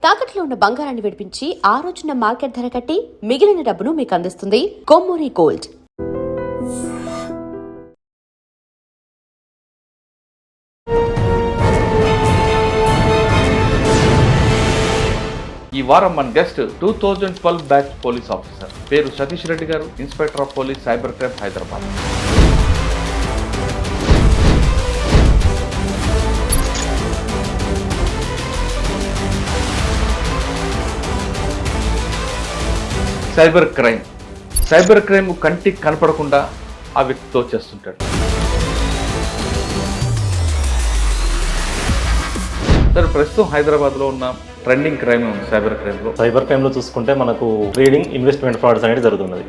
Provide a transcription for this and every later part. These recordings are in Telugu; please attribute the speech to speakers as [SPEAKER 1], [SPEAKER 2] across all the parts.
[SPEAKER 1] తాకట్లో ఉన్న బంగారాన్ని విడిపించి ఆ రోజున మార్కెట్ ధర కట్టి మిగిలిన డబ్బును మీకు అందిస్తుంది కొమ్మూరి గోల్డ్.
[SPEAKER 2] ఈ వారం మన గెస్ట్ 2012 బ్యాచ్ పోలీస్ ఆఫీసర్, పేరు సతీష్ రెడ్డి గారు, inspector of police cyber crime Hyderabad. Cyber crime కంటికి కనపడకుండా ఆ వ్యక్తితో చేస్తుంటాడు. సార్, ప్రస్తుతం హైదరాబాద్లో ఉన్న ట్రెండింగ్ క్రైమ్ సైబర్ క్రైమ్లో
[SPEAKER 3] చూసుకుంటే మనకు ట్రేడింగ్, ఇన్వెస్ట్మెంట్ ఫ్రాడ్స్ అనేది జరుగుతున్నది.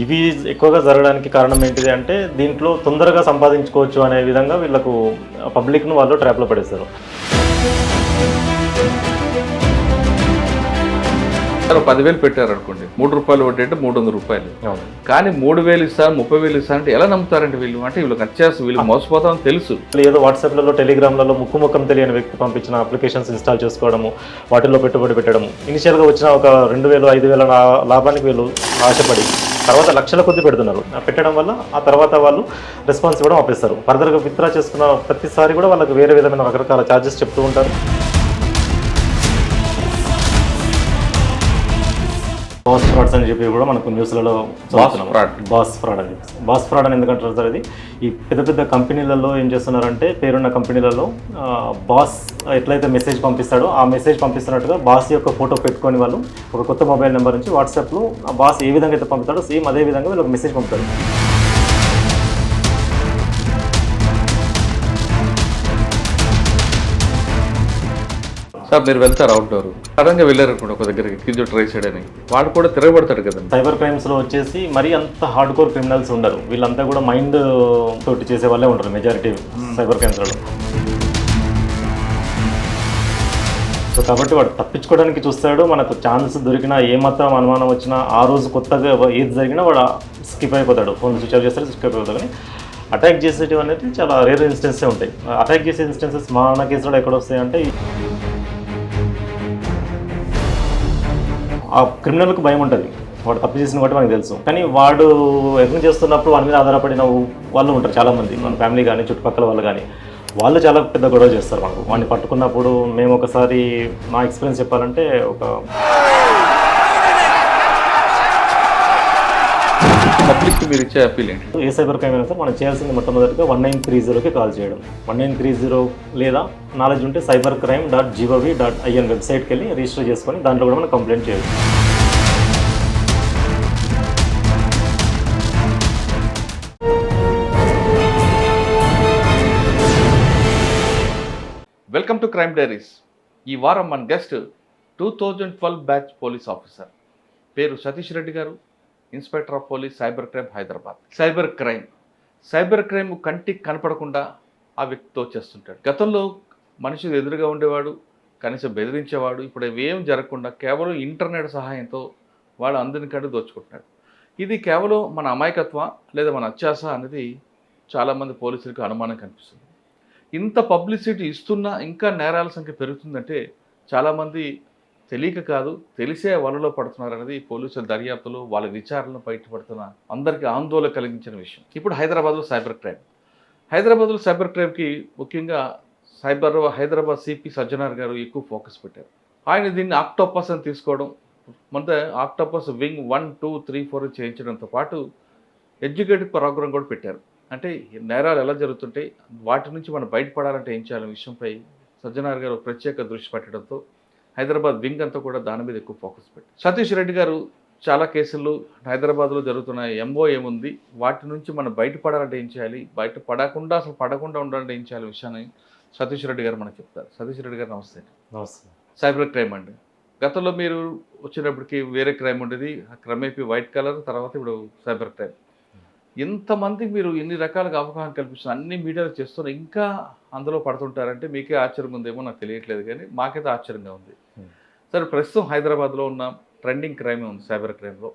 [SPEAKER 3] ఇవి ఎక్కువగా జరగడానికి కారణం ఏంటిది అంటే దీంట్లో తొందరగా సంపాదించుకోవచ్చు అనే విధంగా వీళ్ళకు పబ్లిక్ను వాళ్ళు ట్రాప్లో పడేస్తారు.
[SPEAKER 2] సార్, 10,000 పెట్టారు అనుకోండి, ₹3 వడ్డీ అంటే ₹300. కానీ 3,000 ఇస్తారు, 30,000 ఇస్తారు అంటే ఎలా నమ్ముతారండి వీళ్ళు? అంటే వీళ్ళకి వచ్చేసి వీళ్ళు మోసపోతామని తెలుసు.
[SPEAKER 3] ఏదో వాట్సాప్లలో, టెలిగ్రామ్లలో ముఖం తెలియని వ్యక్తి పంపించిన అప్లికేషన్స్ ఇన్స్టాల్ చేసుకోవడము, వాటిల్లో పెట్టుబడి పెట్టడము, ఇనిషియల్గా వచ్చిన ఒక 2,000, 5,000 లాభానికి వీళ్ళు ఆశపడి తర్వాత లక్షల కొద్ది పెడుతున్నారు. పెట్టడం వల్ల ఆ తర్వాత వాళ్ళు రెస్పాన్స్ ఇవ్వడం ఆపేస్తారు. ఫర్దర్గా విత్డ్రా చేసుకున్న ప్రతిసారి కూడా వాళ్ళకి వేరే విధమైన రకరకాల ఛార్జెస్ చెప్తూ ఉంటారు. బాస్ ఫ్రాడ్స్ అని చెప్పి కూడా మనకు న్యూస్లలో బాస్ ఫ్రాడ్ అని ఎందుకంటారు సార్? ఇది ఈ పెద్ద పెద్ద కంపెనీలలో ఏం చేస్తున్నారంటే, పేరున్న కంపెనీలలో బాస్ ఎట్లయితే మెసేజ్ పంపిస్తాడో ఆ మెసేజ్ పంపిస్తున్నట్టుగా బాస్ యొక్క ఫోటో పెట్టుకొని వాళ్ళు ఒక కొత్త మొబైల్ నెంబర్ నుంచి వాట్సాప్లో ఆ బాస్ ఏ విధంగా అయితే పంపుతాడో సేమ్ అదే విధంగా వీళ్ళు ఒక మెసేజ్ పంపుతారు.
[SPEAKER 2] సార్, మీరు వెళ్తారు అవుట్డోర్, సడన్గా వెళ్ళారనుకోండి ఒక దగ్గరికి, కింద ట్రై సైడ్ అని, వాడు కూడా తిరగబడతాడు కదా.
[SPEAKER 3] సైబర్ క్రైమ్స్లో వచ్చేసి మరీ అంత హార్డ్ కోర్ క్రిమినల్స్ ఉండరు. వీళ్ళంతా కూడా మైండ్ తోటి చేసే వాళ్ళే ఉంటారు మెజారిటీ సైబర్ క్రైమ్స్లో. సో కాబట్టి వాడు తప్పించుకోవడానికి చూస్తాడు. మనకు ఛాన్స్ దొరికినా, ఏమాత్రం అనుమానం వచ్చినా, ఆ రోజు కొత్తగా ఏది జరిగినా వాడు స్కిప్ అయిపోతాడు. ఫోన్ స్విచ్ ఆఫ్ చేస్తాడు, స్కిప్ అయిపోతాడు. కానీ అటాక్ చేసేటివి అనేది చాలా రేర్ ఇన్స్టెన్సే ఉంటాయి. అటాక్ చేసే ఇన్స్టెన్సెస్ మన కేసులో ఎక్కడ వస్తాయంటే, ఆ క్రిమినల్కి భయం ఉంటుంది, వాడు తప్పు చేసిన కాబట్టి మనకు తెలుసు. కానీ వాడు యజ్ఞం చేస్తున్నప్పుడు వాడి మీద ఆధారపడిన వాళ్ళు ఉంటారు చాలామంది, మన ఫ్యామిలీ కానీ చుట్టుపక్కల వాళ్ళు కానీ. వాళ్ళు చాలా పెద్ద గొడవ చేస్తారు మనకు. వాడిని పట్టుకున్నప్పుడు మేము ఒకసారి, మా ఎక్స్పీరియన్స్ చెప్పాలంటే,
[SPEAKER 2] పబ్లిక్కి మీరు ఇచ్చే అప్పీల్ ఏంటి?
[SPEAKER 3] ఏ సైబర్ క్రైమ్ అయినా సార్ మనం చేయాల్సింది మొట్టమొదటిగా 1930కి కాల్ చేయడం. 1930 లేదా నాలెడ్జ్ ఉంటే cybercrime.gov.in వెబ్సైట్కి వెళ్ళి రిజిస్టర్ చేసుకొని దాంట్లో కూడా మనం కంప్లైంట్ చేయొచ్చు.
[SPEAKER 2] Welcome to crime diaries. ఈ వారం మన గెస్ట్ 2012 బ్యాచ్ పోలీస్ ఆఫీసర్, పేరు సతీష్ రెడ్డి గారు, inspector of police cyber crime Hyderabad. Cyber crime కంటికి కనపడకుండా ఆ వ్యక్తితో చేస్తుంటాడు. గతంలో మనిషి ఎదురుగా ఉండేవాడు, కనీసం బెదిరించేవాడు. ఇప్పుడు ఏం జరగకుండా కేవలం ఇంటర్నెట్ సహాయంతో వాడు అందరికంటే దోచుకుంటున్నాడు. ఇది కేవలం మన అమాయకత్వం లేదా మన అత్యాస అనేది చాలామంది పోలీసులకు అనుమానం కనిపిస్తుంది. ఇంత పబ్లిసిటీ ఇస్తున్నా ఇంకా నేరాల సంఖ్య పెరుగుతుందంటే చాలామంది తెలియక కాదు, తెలిసే వలలో పడుతున్నారు అనేది పోలీసుల దర్యాప్తులు, వాళ్ళ విచారణలో బయటపడుతున్న అందరికీ ఆందోళన కలిగించిన విషయం. ఇప్పుడు హైదరాబాద్లో సైబర్ క్రైమ్కి ముఖ్యంగా హైదరాబాద్ సిపి సజ్జనార్ గారు ఎక్కువ ఫోకస్ పెట్టారు. ఆయన దీన్ని ఆక్టోపస్ అని తీసుకోవడం, మొదట ఆక్టోపస్ వింగ్ 1, 2, 3, 4 చేయించడంతో పాటు ఎడ్యుకేటివ్ ప్రోగ్రామ్ కూడా పెట్టారు. అంటే నేరాలు ఎలా జరుగుతుంటాయి, వాటి నుంచి మనం బయటపడాలంటే ఏం చేయాలనే విషయంపై సజ్జనార్ గారు ప్రత్యేక దృష్టి పెట్టడంతో హైదరాబాద్ వింగ్ అంతా కూడా దాని మీద ఎక్కువ ఫోకస్ పెట్టారు. సతీష్ రెడ్డి గారు చాలా కేసుల్లో హైదరాబాద్లో జరుగుతున్న ఎంఓ ఏముంది, వాటి నుంచి మనం బయటపడాలంటే ఏం చేయాలి, అసలు పడకుండా ఉండాలంటే ఏం చేయాలి విషయాన్ని సతీష్ రెడ్డి గారు మనకు చెప్తారు. సతీష్ రెడ్డి గారు నమస్తే.
[SPEAKER 3] నమస్తే.
[SPEAKER 2] సైబర్ క్రైమ్ అండి, గతంలో మీరు వచ్చినప్పటికీ వేరే క్రైమ్ ఉండేది, క్రమేపీ వైట్ కలర్, తర్వాత ఇప్పుడు సైబర్ క్రైమ్. ఇంతమందికి మీరు ఎన్ని రకాలుగా అవగాహన కల్పిస్తున్నారు, అన్ని మీడియాలు చేస్తున్నారు, ఇంకా అందులో పడుతుంటారంటే మీకే ఆశ్చర్యంగా ఉందేమో నాకు తెలియట్లేదు, కానీ మాకైతే ఆశ్చర్యంగా ఉంది. సరే, ప్రస్తుతం హైదరాబాద్లో ఉన్న ట్రెండింగ్ క్రైమ్ ఉంది సైబర్ క్రైమ్లో,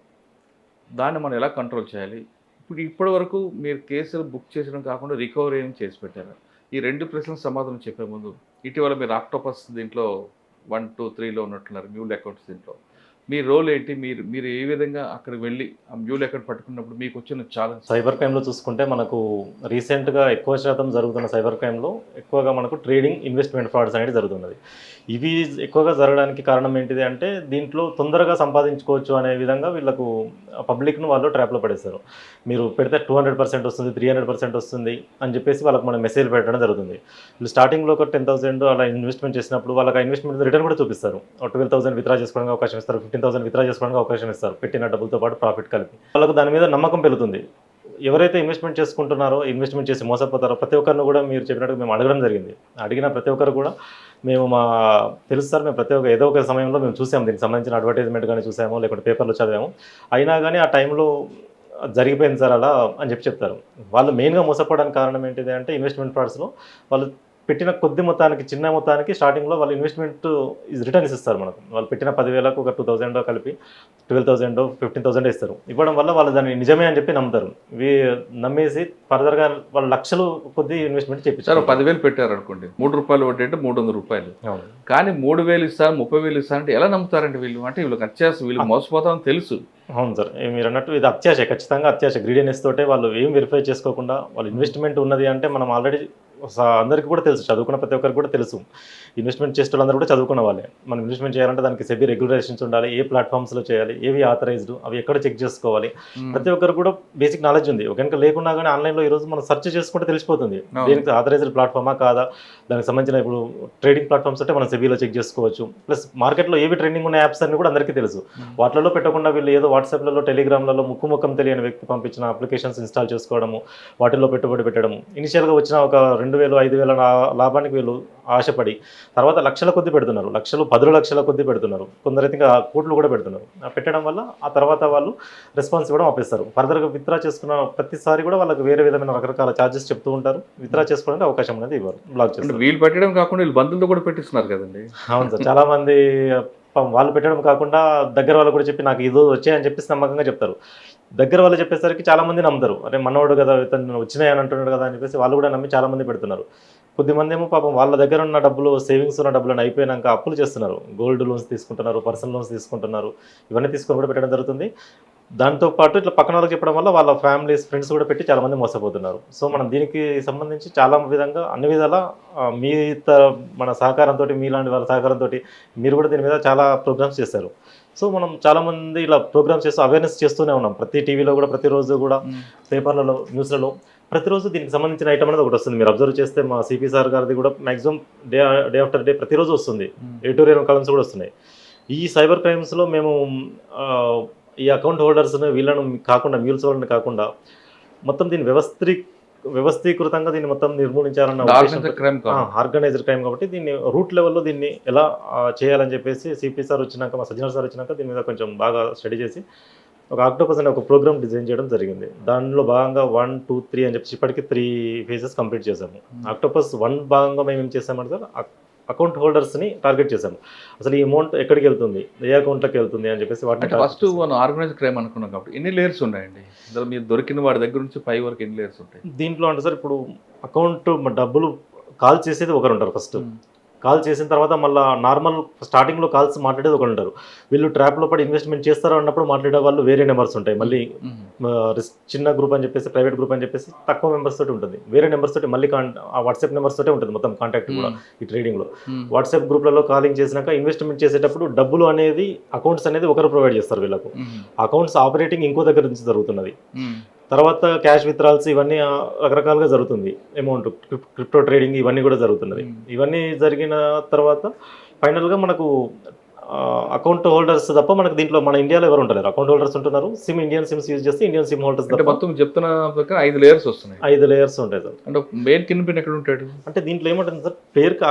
[SPEAKER 2] దాన్ని మనం ఎలా కంట్రోల్ చేయాలి? ఇప్పటి వరకు మీరు కేసులు బుక్ చేసడం కాకుండా రికవరీ ఏం చేసి పెట్టారు? ఈ రెండు ప్రశ్నలకు సమాధానం చెప్పే ముందు, ఇటీవల మీరు ఆక్టోపస్ దీంట్లో 1, 2, 3లో ఉన్నట్టున్నారు మ్యూల్ అకౌంట్స్ దీంట్లో. మీ రోల్ ఏంటి? మీరు మీరు ఏ విధంగా అక్కడికి వెళ్ళి ఆ మ్యూల్ అకౌంట్ పట్టుకున్నప్పుడు మీకు వచ్చిన ఛాలెంజ్?
[SPEAKER 3] సైబర్ క్రైమ్లో చూసుకుంటే మనకు రీసెంట్గా ఎక్కువ శాతం జరుగుతున్న సైబర్ క్రైమ్లో ఎక్కువగా మనకు ట్రేడింగ్, ఇన్వెస్ట్మెంట్ ఫ్రాడ్స్ అనేది జరుగుతున్నది. ఇవి ఎక్కువగా జరగడానికి కారణం ఏంటిది అంటే దీంట్లో తొందరగా సంపాదించుకోవచ్చు అనే విధంగా వీళ్ళకు పబ్లిక్ను వాళ్ళు ట్రాప్లో పడేస్తారు. మీరు పెడితే 200% వస్తుంది, 300% వస్తుంది అని చెప్పేసి వాళ్ళకి మనం మెసేజ్ పెట్టడం జరుగుతుంది. వీళ్ళు స్టార్టింగ్లో ఒక 10,000 అలా ఇన్వెస్ట్మెంట్ చేసినప్పుడు వాళ్ళకి ఆ ఇన్వెస్ట్మెంట్ రిటర్న్ కూడా చూపిస్తారు. 12,000 విత్డ్రా చేసుకోవడానికి అవకాశం ఇస్తారు, 15,000 విత్డ్రా చేసుకోవడానికి అవకాశం ఇస్తారు, పెట్టిన డబ్బులతో పాటు ప్రాఫిట్ కలిపి. వాళ్ళకు దాని మీద నమ్మకం పెరుగుతుంది. ఎవరైతే ఇన్వెస్ట్మెంట్ చేసుకుంటున్నారో, ఇన్వెస్ట్మెంట్ చేసి మోసపోతారో ప్రతి ఒక్కరిని కూడా మీరు చెప్పినట్టుగా మేము అడగడం జరిగింది. అడిగిన ప్రతి ఒక్కరు కూడా మేము తెలుసు సార్, మేము ప్రతి ఒక్క ఏదో ఒక సమయంలో మేము చూసాము, దీనికి సంబంధించిన అడ్వర్టైజ్మెంట్ కానీ చూసాము, లేకుంటే పేపర్లో చదివాము, అయినా కానీ ఆ టైంలో జరిగిపోయింది సార్ అలా అని చెప్తారు. వాళ్ళు మెయిన్గా మోసపోవడానికి కారణం ఏంటిది అంటే ఇన్వెస్ట్మెంట్ ఫ్రాడ్స్లో వాళ్ళు పెట్టిన కొద్ది మొత్తానికి, చిన్న మొత్తానికి స్టార్టింగ్లో వాళ్ళు ఇన్వెస్ట్మెంట్ రిటర్న్స్ ఇస్తారు మనకు. వాళ్ళు పెట్టిన 10,000కు ఒక 2,000 కలిపి 12,000, 15,000 ఇస్తారు. ఇవ్వడం వల్ల వాళ్ళు దాన్ని నిజమే అని చెప్పి నమ్ముతారు. నమ్మేసి ఫర్దర్గా వాళ్ళు లక్షలు కొద్ది ఇన్వెస్ట్మెంట్ చేపించారు.
[SPEAKER 2] 10,000 పెట్టారు అనుకోండి, ₹3 వడ్డీ అంటే ₹300. కానీ 3,000 ఇస్తారు, 30,000 ఇస్తారు అంటే ఎలా నమ్ముతారండి వీళ్ళు? అంటే వీళ్ళకి అత్యాశ, వీళ్ళు మోసపోతామని తెలుసు.
[SPEAKER 3] అవును సార్, మీరు అన్నట్టు ఇది అత్యాశ, ఖచ్చితంగా అత్యాశ, గ్రీడీనెస్ తోటే వాళ్ళు ఏం వెరిఫై చేసుకోకుండా వాళ్ళు ఇన్వెస్ట్మెంట్ ఉన్నది అంటే మనం ఆల్రెడీ అందరికీ కూడా తెలుసు, చదువుకున్న ప్రతి ఒక్కరికి కూడా తెలుసు. ఇన్వెస్ట్మెంట్ చేసే వాళ్ళందరూ కూడా చదువుకున్న వాళ్ళే. మనం ఇన్వెస్ట్మెంట్ చేయాలంటే దానికి సెబీ రెగ్యులేషన్స్ ఉండాలి, ఏ ప్లాట్ఫామ్స్లో చేయాలి, ఏవి ఆథరైజ్డ్, అవి ఎక్కడ చెక్ చేసుకోవాలి, ప్రతి ఒక్కరు కూడా బేసిక్ నాలెడ్జ్ ఉంది. కనుక లేకున్నా కానీ ఆన్లైన్లో ఈరోజు మనం సెర్చ్ చేసుకుంటే తెలిసిపోతుంది దీనికి ఆథరైజ్డ్ ప్లాట్ఫామా కాదా, దానికి సంబంధించిన ఇప్పుడు ట్రేడింగ్ ప్లాట్ఫామ్స్ అంటే మనం సెబీలో చెక్ చేసుకోవచ్చు. ప్లస్ మార్కెట్లో ఏవి ట్రెండింగ్ ఉన్న యాప్స్ అన్ని కూడా అందరికీ తెలుసు. వాటిలో పెట్టకుండా వీళ్ళు ఏదో వాట్సాప్లలో, టెలిగ్రామ్లలో ముఖం తెలియని వ్యక్తి పంపించిన అప్లికేషన్స్ ఇన్స్టాల్ చేసుకోవడము, వాటిల్లో పెట్టుబడి పెట్టడము, ఇనిషియల్గా వచ్చిన ఒక 2,000, 5,000 లాభానికి వీళ్ళు ఆశపడి తర్వాత లక్షల కొద్ది పెడుతున్నారు, 10 లక్షల కొద్ది పెడుతున్నారు, కొందరైతే ఇంకా కోట్లు కూడా పెడుతున్నారు. పెట్టడం వల్ల ఆ తర్వాత వాళ్ళు రెస్పాన్స్ ఇవ్వడం ఆపేస్తారు. ఫర్దర్గా విత్డ్రా చేసుకున్న ప్రతిసారి కూడా వాళ్ళకి వేరే విధమైన రకరకాల ఛార్జెస్ చెప్తూ ఉంటారు. విత్డ్రా చేసుకోవడానికి అవకాశం అనేది ఇవ్వరు, బ్లాక్ చేస్తారు.
[SPEAKER 2] వీళ్ళు పెట్టడం కాకుండా వీళ్ళు బంధువులతో కూడా పెట్టిస్తున్నారు కదండి.
[SPEAKER 3] అవును సార్, చాలా మంది వాళ్ళు పెట్టడం కాకుండా దగ్గర వాళ్ళు కూడా చెప్పి నాకు ఇది వచ్చాయని చెప్పేసి నమ్మకంగా చెప్తారు. దగ్గర వాళ్ళు చెప్పేసరికి చాలామంది నమ్ముతారు, అరే మనోడు కదా ఇతను వచ్చినాయని అంటున్నాడు కదా అని చెప్పేసి వాళ్ళు కూడా నమ్మి చాలామంది పెడుతున్నారు. కొద్దిమంది ఏమో పాపం వాళ్ళ దగ్గర ఉన్న డబ్బులు, సేవింగ్స్ ఉన్న డబ్బులను అయిపోయినాక అప్పులు చేస్తున్నారు, గోల్డ్ లోన్స్ తీసుకుంటున్నారు, పర్సనల్ లోన్స్ తీసుకుంటున్నారు, ఇవన్నీ తీసుకొని కూడా పెట్టడం జరుగుతుంది. దాంతోపాటు ఇట్లా పక్కన వాళ్ళకి చెప్పడం వల్ల వాళ్ళ ఫ్యామిలీస్, ఫ్రెండ్స్ కూడా పెట్టి చాలామంది మోసపోతున్నారు. సో మనం దీనికి సంబంధించి చాలా విధంగా అన్ని విధాల మన సహకారంతో, మీలాంటి వాళ్ళ సహకారంతో మీరు కూడా దీని మీద చాలా ప్రోగ్రామ్స్ చేస్తారు. సో మనం చాలామంది ఇలా ప్రోగ్రామ్స్ చేస్తూ అవేర్నెస్ చేస్తూనే ఉన్నాం. ప్రతి టీవీలో కూడా, ప్రతిరోజు కూడా, పేపర్లలో, న్యూస్లలో ప్రతిరోజు దీనికి సంబంధించిన ఐటమ్ అనేది ఒకటి వస్తుంది. మీరు అబ్జర్వ్ చేస్తే మా సిపి సార్ గారిది కూడా మ్యాక్సిమం డే ఆఫ్టర్ డే ప్రతిరోజు వస్తుంది. ఎడిటోరియల్ కాలమ్స్ కూడా వస్తున్నాయి. ఈ సైబర్ క్రైమ్స్లో మేము ఈ అకౌంట్ హోల్డర్స్ని వీళ్ళను కాకుండా, మ్యూల్స్ వాళ్ళని కాకుండా మొత్తం దీన్ని వ్యవస్థీకృతంగా దీన్ని మొత్తం నిర్మూలించాలన్న ఆర్గనైజ్డ్ క్రైమ్ కాబట్టి దీన్ని రూట్ లెవెల్లో దీన్ని ఎలా చేయాలని చెప్పేసి సిపి సార్ వచ్చినాక, మా సజ్జనర్ సార్ వచ్చినాక దీని మీద కొంచెం బాగా స్టడీ చేసి ఒక ఆక్టోపస్ అనే ఒక ప్రోగ్రామ్ డిజైన్ చేయడం జరిగింది. దానిలో భాగంగా 1, 2, 3 అని చెప్పి ఇప్పటికీ 3 ఫేజెస్ కంప్లీట్ చేశాము. ఆక్టోపస్ 1 భాగంగా మేము ఏం చేసామంటే సార్, అకౌంట్ హోల్డర్స్ని టార్గెట్ చేశాము. అసలు ఈ అమౌంట్ ఎక్కడికి వెళ్తుంది, ఏ అకౌంట్లోకి వెళ్తుంది అని చెప్పేసి వాటిని
[SPEAKER 2] ఫస్ట్ మనం ఆర్గనైజ్ క్రైమ్ అనుకున్నాం కాబట్టి ఎన్ని లేయర్స్ ఉన్నాయండి? మీరు దొరికిన వాడి దగ్గర నుంచి 5 వరకు ఎన్ని లేయర్స్ ఉంటాయి
[SPEAKER 3] దీంట్లో? అంటే సార్ ఇప్పుడు అకౌంట్ డబ్బులు కాల్ చేసేది ఒకరు ఉంటారు. ఫస్ట్ కాల్ చేసిన తర్వాత మళ్ళీ నార్మల్ స్టార్టింగ్లో కాల్స్ మాట్లాడేది ఒకరు ఉంటారు. వీళ్ళు ట్రాప్లో పడి ఇన్వెస్ట్మెంట్ చేస్తారో అన్నప్పుడు మాట్లాడే వాళ్ళు వేరే నెంబర్స్ ఉంటాయి. మళ్ళీ చిన్న గ్రూప్ అని చెప్పేసి, ప్రైవేట్ గ్రూప్ అని చెప్పేసి తక్కువ మెంబర్స్ తోటి ఉంటుంది. వేరే నెంబర్స్ తోటి మళ్ళీ ఆ వాట్సాప్ నెంబర్స్ తోటే ఉంటుంది మొత్తం కాంటాక్ట్ కూడా. ఈ ట్రేడింగ్లో వాట్సాప్ గ్రూప్లలో కాలింగ్ చేసినాక ఇన్వెస్ట్మెంట్ చేసేటప్పుడు డబ్బులు అనేది, అకౌంట్స్ అనేది ఒకరు ప్రొవైడ్ చేస్తారు వీళ్ళకు. అకౌంట్స్ ఆపరేటింగ్ ఇంకో దగ్గర నుంచి జరుగుతున్నది. తర్వాత క్యాష్ విత్డ్రాల్స్ ఇవన్నీ రకరకాలుగా జరుగుతుంది. అమౌంట్ క్రిప్టో ట్రేడింగ్ ఇవన్నీ కూడా జరుగుతున్నది. ఇవన్నీ జరిగిన తర్వాత ఫైనల్గా మనకు అకౌంట్ హోల్డర్స్ తప్ప మనకు దీంట్లో మన ఇండియాలో ఎవరు ఉంటారు, అకౌంట్ హోల్డర్స్ ఉంటున్నారు. ఇండియన్ సిమ్స్ యూజ్ చేస్తే ఇండియన్ సిమ్ హోల్డర్స్
[SPEAKER 2] మొత్తం చెప్తున్న 5 లేయర్స్ వస్తున్నాయి.
[SPEAKER 3] 5 లేయర్స్ ఉంటాయి సార్.
[SPEAKER 2] అంటే మెయిన్ కింద ఎక్కడ ఉంటాడు
[SPEAKER 3] అంటే దీంట్లో ఏమంటుంది సార్, పేరుకి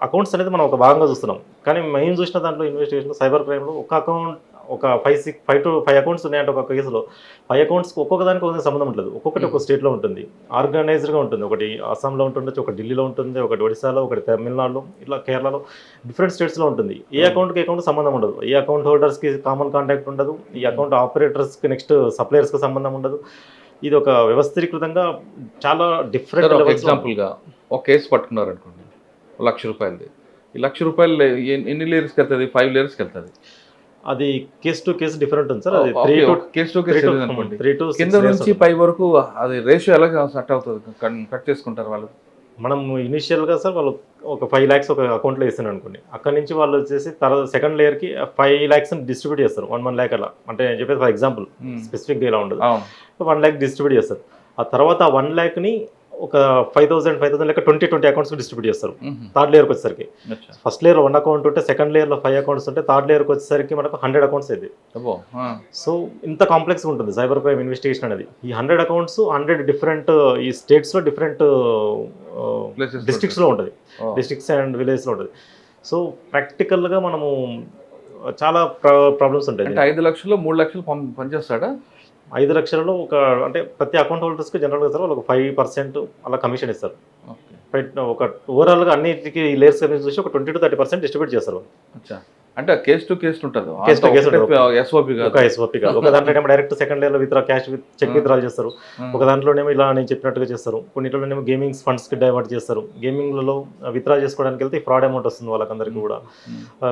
[SPEAKER 3] అకౌంట్స్ అనేది మనం ఒక భాగంగా చూస్తున్నాం. కానీ మేము చూసిన దాంట్లో ఇన్వెస్టిగేషన్ సైబర్ క్రైమ్లో ఒక అకౌంట్, ఒక 5 to 5 అకౌంట్స్ ఉన్నాయంటే ఒక కేసులో 5 అకౌంట్స్కి ఒక్కొక్క దానికి ఒక సంబంధం ఉంటుంది. ఒక్కొక్కటి ఒక స్టేట్లో ఉంటుంది, ఆర్గనైజ్డ్గా ఉంటుంది. ఒకటి అస్సాంలో ఉంటుండొచ్చు, ఒకటి ఢిల్లీలో ఉంటుంది, ఒకటి ఒడిశాలో, ఒకటి తమిళనాడులో, ఇట్లా కేరళలో డిఫరెంట్ స్టేట్స్లో ఉంటుంది. ఏ అకౌంట్కి అకౌంట్ సంబంధం ఉండదు. ఏ అకౌంట్ హోల్డర్స్కి కామన్ కాంటాక్ట్ ఉండదు. ఈ అకౌంట్ ఆపరేటర్స్కి నెక్స్ట్ సప్లయర్స్కి సంబంధం ఉండదు. ఇది ఒక వ్యవస్థీకృతంగా చాలా డిఫరెంట్.
[SPEAKER 2] ఎగ్జాంపుల్గా ఒక కేసు పట్టుకున్నారు అనుకోండి, ₹1,00,000. ఈ ₹1,00,000 ఎన్ని లేయర్స్కి వెళ్తుంది? 5 లేయర్స్కి వెళ్తుంది.
[SPEAKER 3] అది కేస్ టు కేస్ డిఫరెంట్ ఉంది సార్. అది 3 to
[SPEAKER 2] కేస్ టు కేస్ అనుకోండి.
[SPEAKER 3] 3 to 6
[SPEAKER 2] కింద నుంచి పై వరకు అది రేషియో ఎలా సెట్ అవుతుంది? కట్ చేసుకుంటారు వాళ్ళు.
[SPEAKER 3] మనం ఇనిషియల్గా సార్ వాళ్ళు ఒక 5 lakhs ఒక అకౌంట్లో వేస్తాను అనుకోండి. అక్కడ నుంచి వాళ్ళు వచ్చేసి తర్వాత సెకండ్ లేయర్కి 5 lakhs డిస్ట్రిబ్యూట్ చేస్తారు. 1 lakh అలా. అంటే నేను చెప్పేది ఫర్ ఎగ్జాంపుల్ స్పెసిఫిక్గా ఇలా ఉండదు. 1 lakh డిస్ట్రిబ్యూట్ చేస్తారు. ఆ తర్వాత 1 lakhని ఒక 5,000 లెక్క 20 అకౌంట్స్కి డిస్ట్రిబ్యూట్ చేస్తారు. థర్డ్ లేయర్కి వచ్చేసరికి ఫస్ట్ లేయర్ 1 అకౌంట్ ఉంటే సెకండ్ లేయర్లో 5 accounts ఉంటే థర్డ్ లేయర్కి వచ్చేసరికి మనకు 100 accounts అయింది. సో ఇంత కాంప్లెక్స్గా ఉంటుంది సైబర్ క్రైమ్ ఇన్వెస్టిగేషన్ అనేది. ఈ 100 accounts 100 డిఫరెంట్ ఈ స్టేట్స్లో డిఫరెంట్ డిస్ట్రిక్ట్స్లో ఉంటుంది. డిస్ట్రిక్ట్స్ అండ్ విలేజ్లో ఉంటుంది. సో ప్రాక్టికల్గా మనము చాలా ప్రాబ్లమ్స్ ఉంటాయి.
[SPEAKER 2] అంటే 5 లక్షలు 3 లక్షలు పనిచేస్తాడా?
[SPEAKER 3] 5 లక్షలలో ఒక అంటే ప్రతి అకౌంట్ హోల్డర్స్కి జనరల్గా సార్ వాళ్ళకి 5% అలా కమిషన్ ఇస్తారు. ఒక ఓవరాల్గా అన్నిటికీ లేయర్స్ చూసి ఒక 20 to 30% డిస్ట్రిబ్యూట్ చేస్తారు.
[SPEAKER 2] అంటే కేస్ టు కేస్ ఉంటుంది. ఎస్ఓపి
[SPEAKER 3] కాదు. ఒక దాంట్లోనేమో డైరెక్ట్ సెకండ్ లేయర్లో క్యాష్ చెక్ విత్డ్రాల్ చేస్తారు. ఒక దాంట్లోనేమో ఇలా నేను చెప్పినట్టుగా చేస్తారు. కొన్నిట్లోనేమో గేమింగ్ ఫండ్స్కి డైవర్ట్ చేస్తారు. గేమింగ్లలో విత్డ్రా చేసుకోవడానికి వెళ్తే ఫ్రాడ్ అమౌంట్ వస్తుంది వాళ్ళకందరికీ కూడా.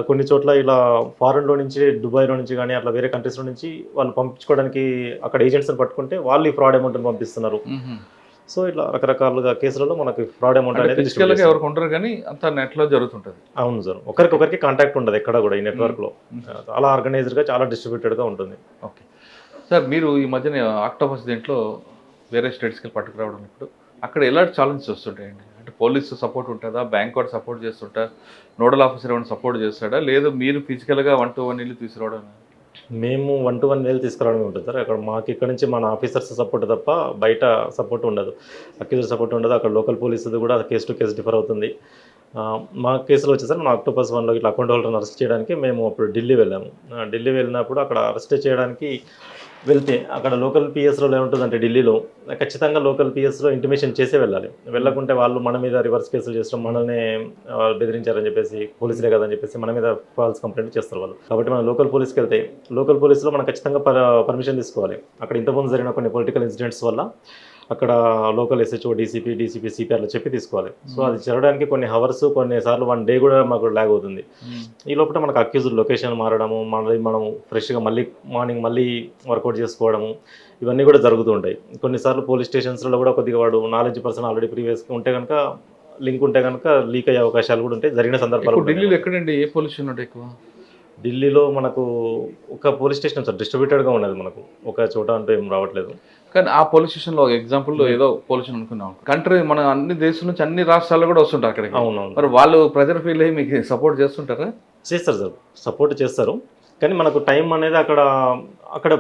[SPEAKER 3] కొన్ని చోట్ల ఇలా ఫారెన్లో నుంచి దుబాయ్లో నుంచి కానీ అట్లా వేరే కంట్రీస్లో నుంచి వాళ్ళు పంపించుకోవడానికి అక్కడ ఏజెంట్స్ని పట్టుకుంటే వాళ్ళు ఈ ఫ్రాడ్ అమౌంట్ని పంపిస్తున్నారు. సో ఇట్లా రకరకాలుగా కేసులలో మనకి ఫ్రాడ్ అమౌంట్ అనేది
[SPEAKER 2] ఎవరికి ఉండరు కానీ అంత నెట్లో జరుగుతుంటుంది.
[SPEAKER 3] అవును సార్. ఒకరికి కాంటాక్ట్ ఉండదు ఎక్కడ కూడా ఈ నెట్వర్క్లో. చాలా ఆర్గనైజ్డ్గా చాలా డిస్ట్రిబ్యూటెడ్గా ఉంటుంది.
[SPEAKER 2] ఓకే సార్, మీరు ఈ మధ్యన ఆక్టోపస్ దీంట్లో వేరే స్టేట్స్కి పట్టుకురావడం, ఇప్పుడు అక్కడ ఎలాంటి ఛాలెంజెస్ వస్తుంటాయండి? అంటే పోలీసు సపోర్ట్ ఉంటుందా? బ్యాంక్ వాడు సపోర్ట్ చేస్తుంటా? నోడల్ ఆఫీసర్ ఏమైనా సపోర్ట్ చేస్తాడా? లేదు మీరు ఫిజికల్గా 1-to-1 వెళ్ళి తీసుకురావడం?
[SPEAKER 3] మేము 1-to-1 వెళ్ళి తీసుకురావడమే ఉంటుంది సార్. అక్కడ మాకు ఇక్కడ నుంచి మన ఆఫీసర్స్ సపోర్ట్ తప్ప బయట సపోర్ట్ ఉండదు. అక్యూజర్ సపోర్ట్ ఉండదు. అక్కడ లోకల్ పోలీసుది కూడా కేస్ టు కేస్ డిఫర్ అవుతుంది. మా కేసులో వచ్చేసరికి మన ఆక్టోపస్ 1లో ఇట్లా అకౌంట్ హోల్డర్ని అరెస్ట్ చేయడానికి మేము అప్పుడు ఢిల్లీ వెళ్ళాము. ఢిల్లీ వెళ్ళినప్పుడు అక్కడ అరెస్ట్ చేయడానికి వెళ్తే అక్కడ లోకల్ పిఎస్లో ఏముంటుందంటే ఢిల్లీలో ఖచ్చితంగా లోకల్ పిఎస్లో ఇంటిమేషన్ చేసే వెళ్ళాలి. వెళ్ళకుంటే వాళ్ళు మన మీద రివర్స్ కేసులు చేస్తాం, మనల్ని బెదిరించారని చెప్పేసి, పోలీసులే కదని చెప్పేసి మన మీద ఫాల్స్ కంప్లైంట్ చేస్తారు వాళ్ళు. కాబట్టి మనం లోకల్ పోలీస్కి వెళ్తే లోకల్ పోలీసులో మనం ఖచ్చితంగా పర్మిషన్ తీసుకోవాలి. అక్కడ ఇంతకుముందు జరిగిన కొన్ని పొలిటికల్ ఇన్సిడెంట్స్ వల్ల అక్కడ లోకల్ ఎస్హెచ్ఓ, డీసీపీ, సిపిఆర్లో చెప్పి తీసుకోవాలి. సో అది జరగడానికి కొన్ని హవర్స్, కొన్నిసార్లు 1 day కూడా మాకు ల్యాగ్ అవుతుంది. ఈ లోపల మనకు అక్యూజ్డ్ లొకేషన్ మారడము, మనము ఫ్రెష్గా మార్నింగ్ మళ్ళీ వర్కౌట్ చేసుకోవడము, ఇవన్నీ కూడా జరుగుతూ ఉంటాయి. కొన్నిసార్లు పోలీస్ స్టేషన్స్లో కూడా కొద్దిగా వాడు నాలెడ్జ్ పర్సన్ ఆల్రెడీ ప్రీవియస్గా ఉంటే కనుక లింక్ ఉంటే కనుక లీక్ అయ్యే అవకాశాలు కూడా ఉంటాయి. జరిగిన సందర్భాలు
[SPEAKER 2] ఢిల్లీలో ఎక్కడండి ఏ పోలీస్ స్టేషన్ ఉంటాయి ఎక్కువ?
[SPEAKER 3] ఢిల్లీలో మనకు ఒక పోలీస్ స్టేషన్ సార్ డిస్ట్రిబ్యూటెడ్గా ఉన్నది. మనకు ఒక చోట అంటూ ఏం రావట్లేదు.
[SPEAKER 2] కానీ ఆ పోలీస్ స్టేషన్లో ఎగ్జాంపుల్ ఏదో పోలీస్ స్టేషన్ అనుకున్నాం, కంట్రీ మన అన్ని దేశం నుంచి అన్ని రాష్ట్రాల్లో కూడా వస్తుంటారు అక్కడికి.
[SPEAKER 3] అవునవును.
[SPEAKER 2] మరి వాళ్ళు ప్రెజర్ ఫీల్ అయ్యి మీకు సపోర్ట్ చేస్తుంటారా?
[SPEAKER 3] చేస్తారు సార్, సపోర్ట్ చేస్తారు. కానీ మనకు టైం అనేది అక్కడ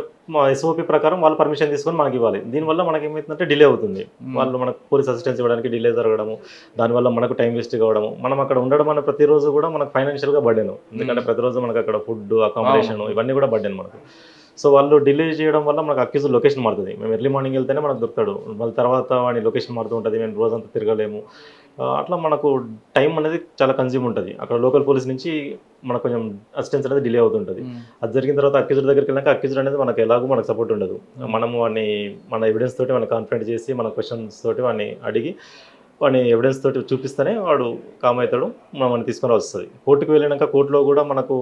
[SPEAKER 3] ఎస్ఓపి ప్రకారం వాళ్ళు పర్మిషన్ తీసుకొని మనకి ఇవ్వాలి. దీనివల్ల మనకి ఏమవుతుందంటే డిలే అవుతుంది. వాళ్ళు మనకు పోలీస్ అసిస్టెన్స్ ఇవ్వడానికి డిలే జరగడము, దానివల్ల మనకు టైం వేస్ట్ కావడము. మనం అక్కడ ఉండడం అనే ప్రతిరోజు కూడా మనకు ఫైనాన్షియల్గా బర్డెను. ఎందుకంటే ప్రతిరోజు మనకు అక్కడ ఫుడ్, అకామిడేషన్ ఇవన్నీ కూడా బర్డెన్ మనకు. సో వాళ్ళు డిలే చేయడం వల్ల మనకు అక్యూజ్ లొకేషన్ మారుతుంది. మేము ఎర్లీ మార్నింగ్ వెళ్తేనే మనకు దొరుకుతాడు, మళ్ళీ తర్వాత వాడి లొకేషన్ మారుతూ ఉంటుంది. మేము రోజంతా తిరగలేము. అట్లా మనకు టైం అనేది చాలా కన్జ్యూమ్ ఉంటుంది. అక్కడ లోకల్ పోలీస్ నుంచి మనకు కొంచెం అసిస్టెన్స్ అనేది డిలే అవుతుంటుంది. అది జరిగిన తర్వాత అక్యూజ్డ్ దగ్గరికి వెళ్ళాక అక్యూజ్డ్ అనేది మనకు ఎలాగో మనకు సపోర్ట్ ఉండదు. మనము వాడిని మన ఎవిడెన్స్ తోటి మన కాన్ఫిడెంట్ చేసి మన క్వశ్చన్స్ తోటి వాడిని అడిగి వాడిని ఎవిడెన్స్ తోటి చూపిస్తేనే వాడు కామ్ అవుతాడు, మనల్ని తీసుకొని వస్తుంది. కోర్టుకు వెళ్ళినాక కోర్టులో కూడా మనకు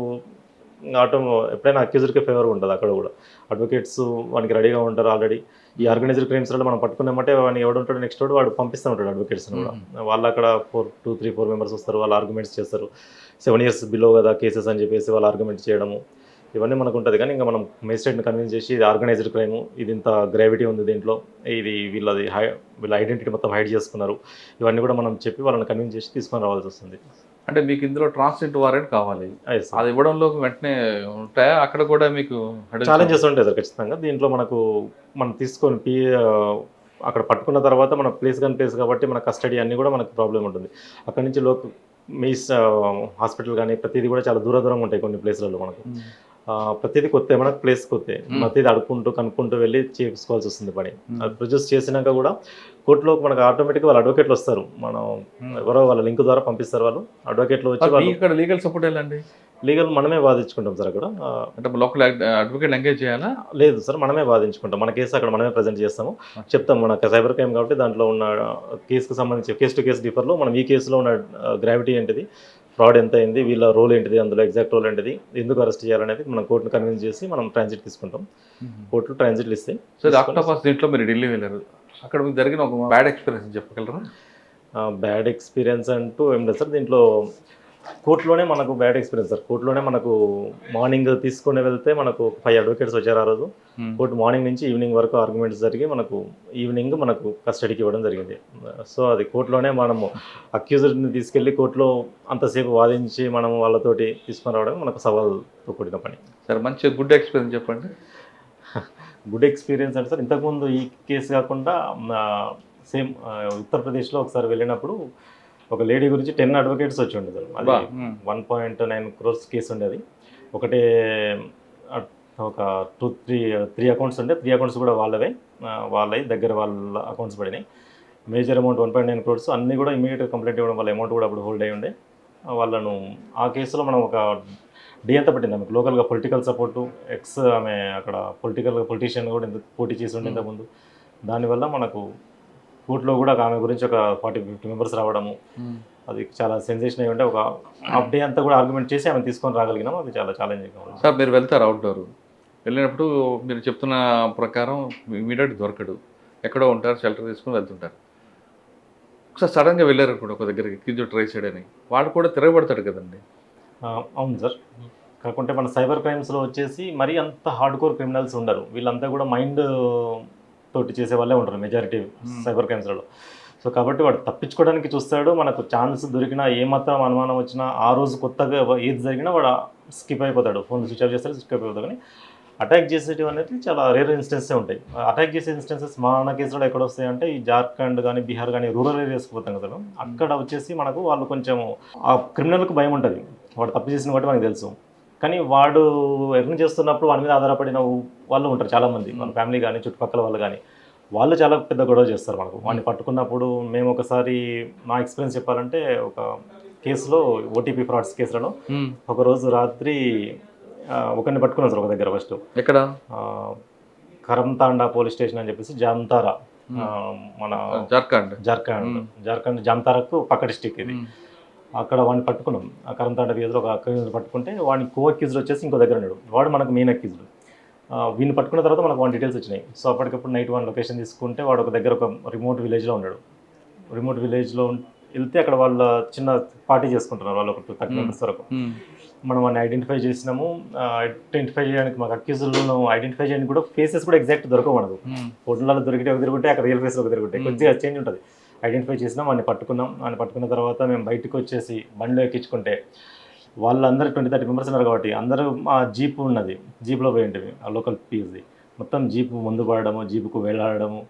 [SPEAKER 3] ఎప్పుడైనా అక్యూజర్కి ఫేవర్గా ఉంటుంది. అక్కడ కూడా అడ్వకేట్స్ వానికి రెడీగా ఉంటారు ఆల్రెడీ. ఈ ఆర్గనైజ్డ్ క్రైమ్స్లో మనం పట్టుకున్నామంటే వాడిని ఎవడుంటాడు నెక్స్ట్ వాడు పంపిస్తూ ఉంటాడు అడ్వకేట్స్ని కూడా. వాళ్ళు అక్కడ 2-3-4 మెంబర్స్ వస్తారు, వాళ్ళు ఆర్గ్యుమెంట్స్ చేస్తారు. 7 years బిలో కదా కేసెస్ అని చెప్పేసి వాళ్ళు ఆర్గ్యుమెంట్ చేయడము ఇవన్నీ మనకు ఉంటుంది. కానీ ఇంకా మనం మేజిస్ట్రేట్ని కన్విన్స్ చేసి ఇది ఆర్గనైజ్డ్ క్రైమ్, ఇది ఇంత గ్రావిటీ ఉంది దీంట్లో, ఇది వీళ్ళ ఐడెంటిటీ మొత్తం హైడ్ చేసుకున్నారు, ఇవన్నీ కూడా మనం చెప్పి వాళ్ళని కన్విన్స్ చేసి తీసుకొని రావాల్సి వస్తుంది.
[SPEAKER 2] అంటే మీకు ఇందులో ట్రాన్స్జెండర్ వారెంట్ కావాలి, అది ఇవ్వడంలో వెంటనే ఉంటాయా? అక్కడ కూడా మీకు
[SPEAKER 3] ఛాలెంజెస్ ఉంటాయి సార్ ఖచ్చితంగా. దీంట్లో మనం తీసుకొని అక్కడ పట్టుకున్న తర్వాత మన ప్లేస్ కాబట్టి మన కస్టడీ అన్నీ కూడా మనకు ప్రాబ్లం ఉంటుంది. అక్కడ నుంచి మీస్ హాస్పిటల్ కానీ ప్రతిదీ కూడా చాలా దూరంగా ఉంటాయి కొన్ని ప్లేస్లలో. మనకు ప్రతిదీ కొత్త, మనకు ప్లేస్ కొత్త, ప్రతిదీ కనుక్కుంటూ వెళ్ళి చేసుకోవాల్సి వస్తుంది పని. అది ప్రొడ్యూస్ చేసినాక కూడా కోర్టులో మనకు ఆటోమేటిక్గా వాళ్ళు అడ్వకేట్లు వస్తారు. మనం ఎవరో వాళ్ళ లింక్ ద్వారా పంపిస్తారు. వాళ్ళు అడ్వకేట్లు వచ్చి
[SPEAKER 2] ఇక్కడ లీగల్ సపోర్ట్ వెళ్ళండి,
[SPEAKER 3] లీగల్ మనమే వాదించుకుంటాం సార్. అక్కడ
[SPEAKER 2] అంటే లోకల్ అడ్వకేట్ ఎంగేజ్ చేయాలా?
[SPEAKER 3] లేదు సార్, మనమే వాదించుకుంటాం. మన కేసు అక్కడ మనమే ప్రజెంట్ చేస్తాము, చెప్తాం మనకు సైబర్ క్రైమ్ కాబట్టి దాంట్లో ఉన్న కేసుకు సంబంధించి కేసు టు కేసు డిఫర్లో మనం ఈ కేసులో ఉన్న గ్రావిటీ ఏంటిది, ఫ్రాడ్ ఎంత అయింది, వీళ్ళ రోల్ ఏంటిది, అందులో ఎగ్జాక్ట్ రోల్ ఏంటిది, ఎందుకు అరెస్ట్ చేయాలనేది మనం కోర్టును కన్విన్స్ చేసి మనం ట్రాన్సిట్ తీసుకుంటాం. కోర్టులో ట్రాన్సిట్లు ఇస్తే.
[SPEAKER 2] సో ఇది ఆక్టోపస్ దీంట్లో మీరు ఢిల్లీ వెళ్ళారు, అక్కడ మీకు జరిగిన ఒక బ్యాడ్ ఎక్స్పీరియన్స్ చెప్పగలరా?
[SPEAKER 3] బ్యాడ్ ఎక్స్పీరియన్స్ అంటూ ఏం లేదు సార్. దీంట్లో కోర్టులోనే మనకు బ్యాడ్ ఎక్స్పీరియన్స్ సార్. కోర్టులోనే మనకు మార్నింగ్ తీసుకుని వెళ్తే మనకు 5 అడ్వకేట్స్ వచ్చారు ఆ రోజు. కోర్టు మార్నింగ్ నుంచి ఈవినింగ్ వరకు ఆర్గ్యుమెంట్స్ జరిగి మనకు ఈవినింగ్ మనకు కస్టడీకి ఇవ్వడం జరిగింది. సో అది కోర్టులోనే మనము అక్యూజర్ని తీసుకెళ్ళి కోర్టులో అంతసేపు వాదించి మనం వాళ్ళతోటి తీసుకొని రావడం మనకు సవాల్తో కూడిన పని.
[SPEAKER 2] సరే, మంచి గుడ్ ఎక్స్పీరియన్స్ చెప్పండి.
[SPEAKER 3] గుడ్ ఎక్స్పీరియన్స్ అంటే సార్, ఇంతకుముందు ఈ కేసు కాకుండా సేమ్ ఉత్తరప్రదేశ్లో ఒకసారి వెళ్ళినప్పుడు ఒక లేడీ గురించి 10 అడ్వకేట్స్ వచ్చి ఉండేది. అది 1.9 crores కేసు ఉండేది. ఒకటే ఒక 3 అకౌంట్స్ ఉండే, 3 అకౌంట్స్ కూడా వాళ్ళవి దగ్గర వాళ్ళ అకౌంట్స్ పడినాయి. మేజర్ అమౌంట్ 1.9 crores, అన్నీ కూడా ఇమీడియట్గా కంప్లైంట్ ఇవ్వడం వల్ల అమౌంట్ కూడా అప్పుడు హోల్డ్ అయ్యి ఉండే. వాళ్ళను ఆ కేసులో మనం ఒక డే అంతా పట్టింది ఆమెకు. లోకల్గా పొలిటికల్ సపోర్టు, ఆమె అక్కడ పొలిటీషియన్ కూడా పోటీ చేసి ఉండే ఇంతకుముందు. దానివల్ల మనకు కోర్టులో కూడా ఆమె గురించి ఒక 40-50 మెంబర్స్ రావడము, అది చాలా సెన్సేషన్ అయ్యి ఉంటే ఒక హాఫ్ డే అంతా కూడా ఆర్గ్యుమెంట్ చేసి ఆమె తీసుకొని రాగలిగినాం. అది చాలా ఛాలెంజింగ్గా ఉంది.
[SPEAKER 2] సార్, మీరు వెళ్తారు అవుట్డోర్, వెళ్ళినప్పుడు మీరు చెప్తున్న ప్రకారం ఇమీడియట్ దొరకడు, ఎక్కడో ఉంటారు, షెల్టర్ తీసుకుని వెళ్తుంటారు. ఒకసారి సడన్గా వెళ్ళారు కూడా ఒక దగ్గరికి, కింద ట్రై సైడ్ అని, వాడు కూడా తిరగబడతాడు కదండి.
[SPEAKER 3] అవును సార్. కాకుంటే మన సైబర్ క్రైమ్స్లో వచ్చేసి మరీ అంత హార్డ్ కోర్ క్రిమినల్స్ ఉండరు. వీళ్ళంతా కూడా మైండ్ తోటి చేసే వాళ్ళే ఉంటారు మెజారిటీ సైబర్ క్రైమ్స్లలో. సో కాబట్టి వాడు తప్పించుకోవడానికి చూస్తాడు. మనకు ఛాన్స్ దొరికినా, ఏమాత్రం అనుమానం వచ్చినా, ఆ రోజు కొత్తగా ఏది జరిగినా వాడు స్కిప్ అయిపోతాడు, ఫోన్ స్విచ్ ఆఫ్ చేస్తాడు, స్కిప్ అయిపోతాడు. కానీ అటాక్ చేసేటివి అనేది చాలా రేర్ ఇన్స్టెన్సే ఉంటాయి. అటాక్ చేసే ఇన్స్టెన్సెస్ మన కేసులో ఎక్కడ వస్తాయంటే ఈ జార్ఖండ్ కానీ, బీహార్ కానీ, రూరల్ ఏరియాస్కి పోతాం కదా, అక్కడ వచ్చేసి మనకు వాళ్ళు కొంచెం ఆ క్రిమినల్కి భయం ఉంటుంది. వాడు తప్పు చేసిన కాబట్టి మనకు తెలుసు. కానీ వాడు ఎర్న్ చేస్తున్నప్పుడు వాడి మీద ఆధారపడిన వాళ్ళు ఉంటారు చాలామంది, వాళ్ళ ఫ్యామిలీ కానీ, చుట్టుపక్కల వాళ్ళు కానీ, వాళ్ళు చాలా పెద్ద గొడవ చేస్తారు మనకు. వాడిని పట్టుకున్నప్పుడు మేము ఒకసారి నా ఎక్స్పీరియన్స్ చెప్పాలంటే, ఒక కేసులో ఓటీపీ ఫ్రాడ్స్ కేసులలో ఒకరోజు రాత్రి ఒకరిని పట్టుకున్నాం సార్ ఒక దగ్గర. ఫస్ట్ ఎక్కడ, కరంతాండా పోలీస్ స్టేషన్ అని చెప్పేసి, జామ్తారా, మన జార్ఖండ్ జామ్తారాకు పక్క డిస్టిక్ ఇది. అక్కడ వాడిని పట్టుకున్నాం. ఆ కరంతాండ వీధిలో ఒక అక్యూజ్డ్ పట్టుకుంటే వాడిని కో అక్యూజ్డ్ వచ్చేసి ఇంకో దగ్గర ఉన్నాడు. వాడు మనకు మెయిన్ అక్యూజ్డ్. వీడిని పట్టుకున్న తర్వాత మనకు వాడి డీటెయిల్స్ వచ్చినాయి. సో అప్పటికప్పుడు నైట్ వన్ లొకేషన్ తీసుకుంటే వాడు ఒక దగ్గర ఒక రిమోట్ విలేజ్లో ఉన్నాడు. రిమోట్ విలేజ్లో వెళ్తే అక్కడ వాళ్ళ చిన్న పార్టీ చేసుకుంటున్నారు వాళ్ళు, ఒక 30 మెంబర్స్ వరకు. మనం వాడిని ఐడెంటిఫై చేసినాము. ఐడెంటిఫై చేయడానికి మాకు అక్యూజ్డ్లను ఐడెంటిఫై చేయడానికి కూడా ఫేసెస్ కూడా ఎగ్జాక్ట్ దొరకవు మనకు. ఫోటోలలో దొరికితే ఒక తిరుగుంటే, అక్కడ రియల్ ఫేస్లో ఒక తిరుగుంటాయి, కొద్దిగా చేంజ్ ఉంటుంది. ఐడెంటిఫై చేసినాం, వాడిని పట్టుకున్నాం. వాడిని పట్టుకున్న తర్వాత మేము బయటకు వచ్చేసి బండిలో ఎక్కించుకుంటే వాళ్ళందరూ 20-30 మెంబర్స్ ఉన్నారు కాబట్టి అందరూ ఆ జీప్ ఉన్నది, జీప్లో పోయి ఉంటుంది ఆ లోకల్ పీస్ది. మొత్తం జీపు ముందు పడడము, జీపుకు వెళ్ళాడము,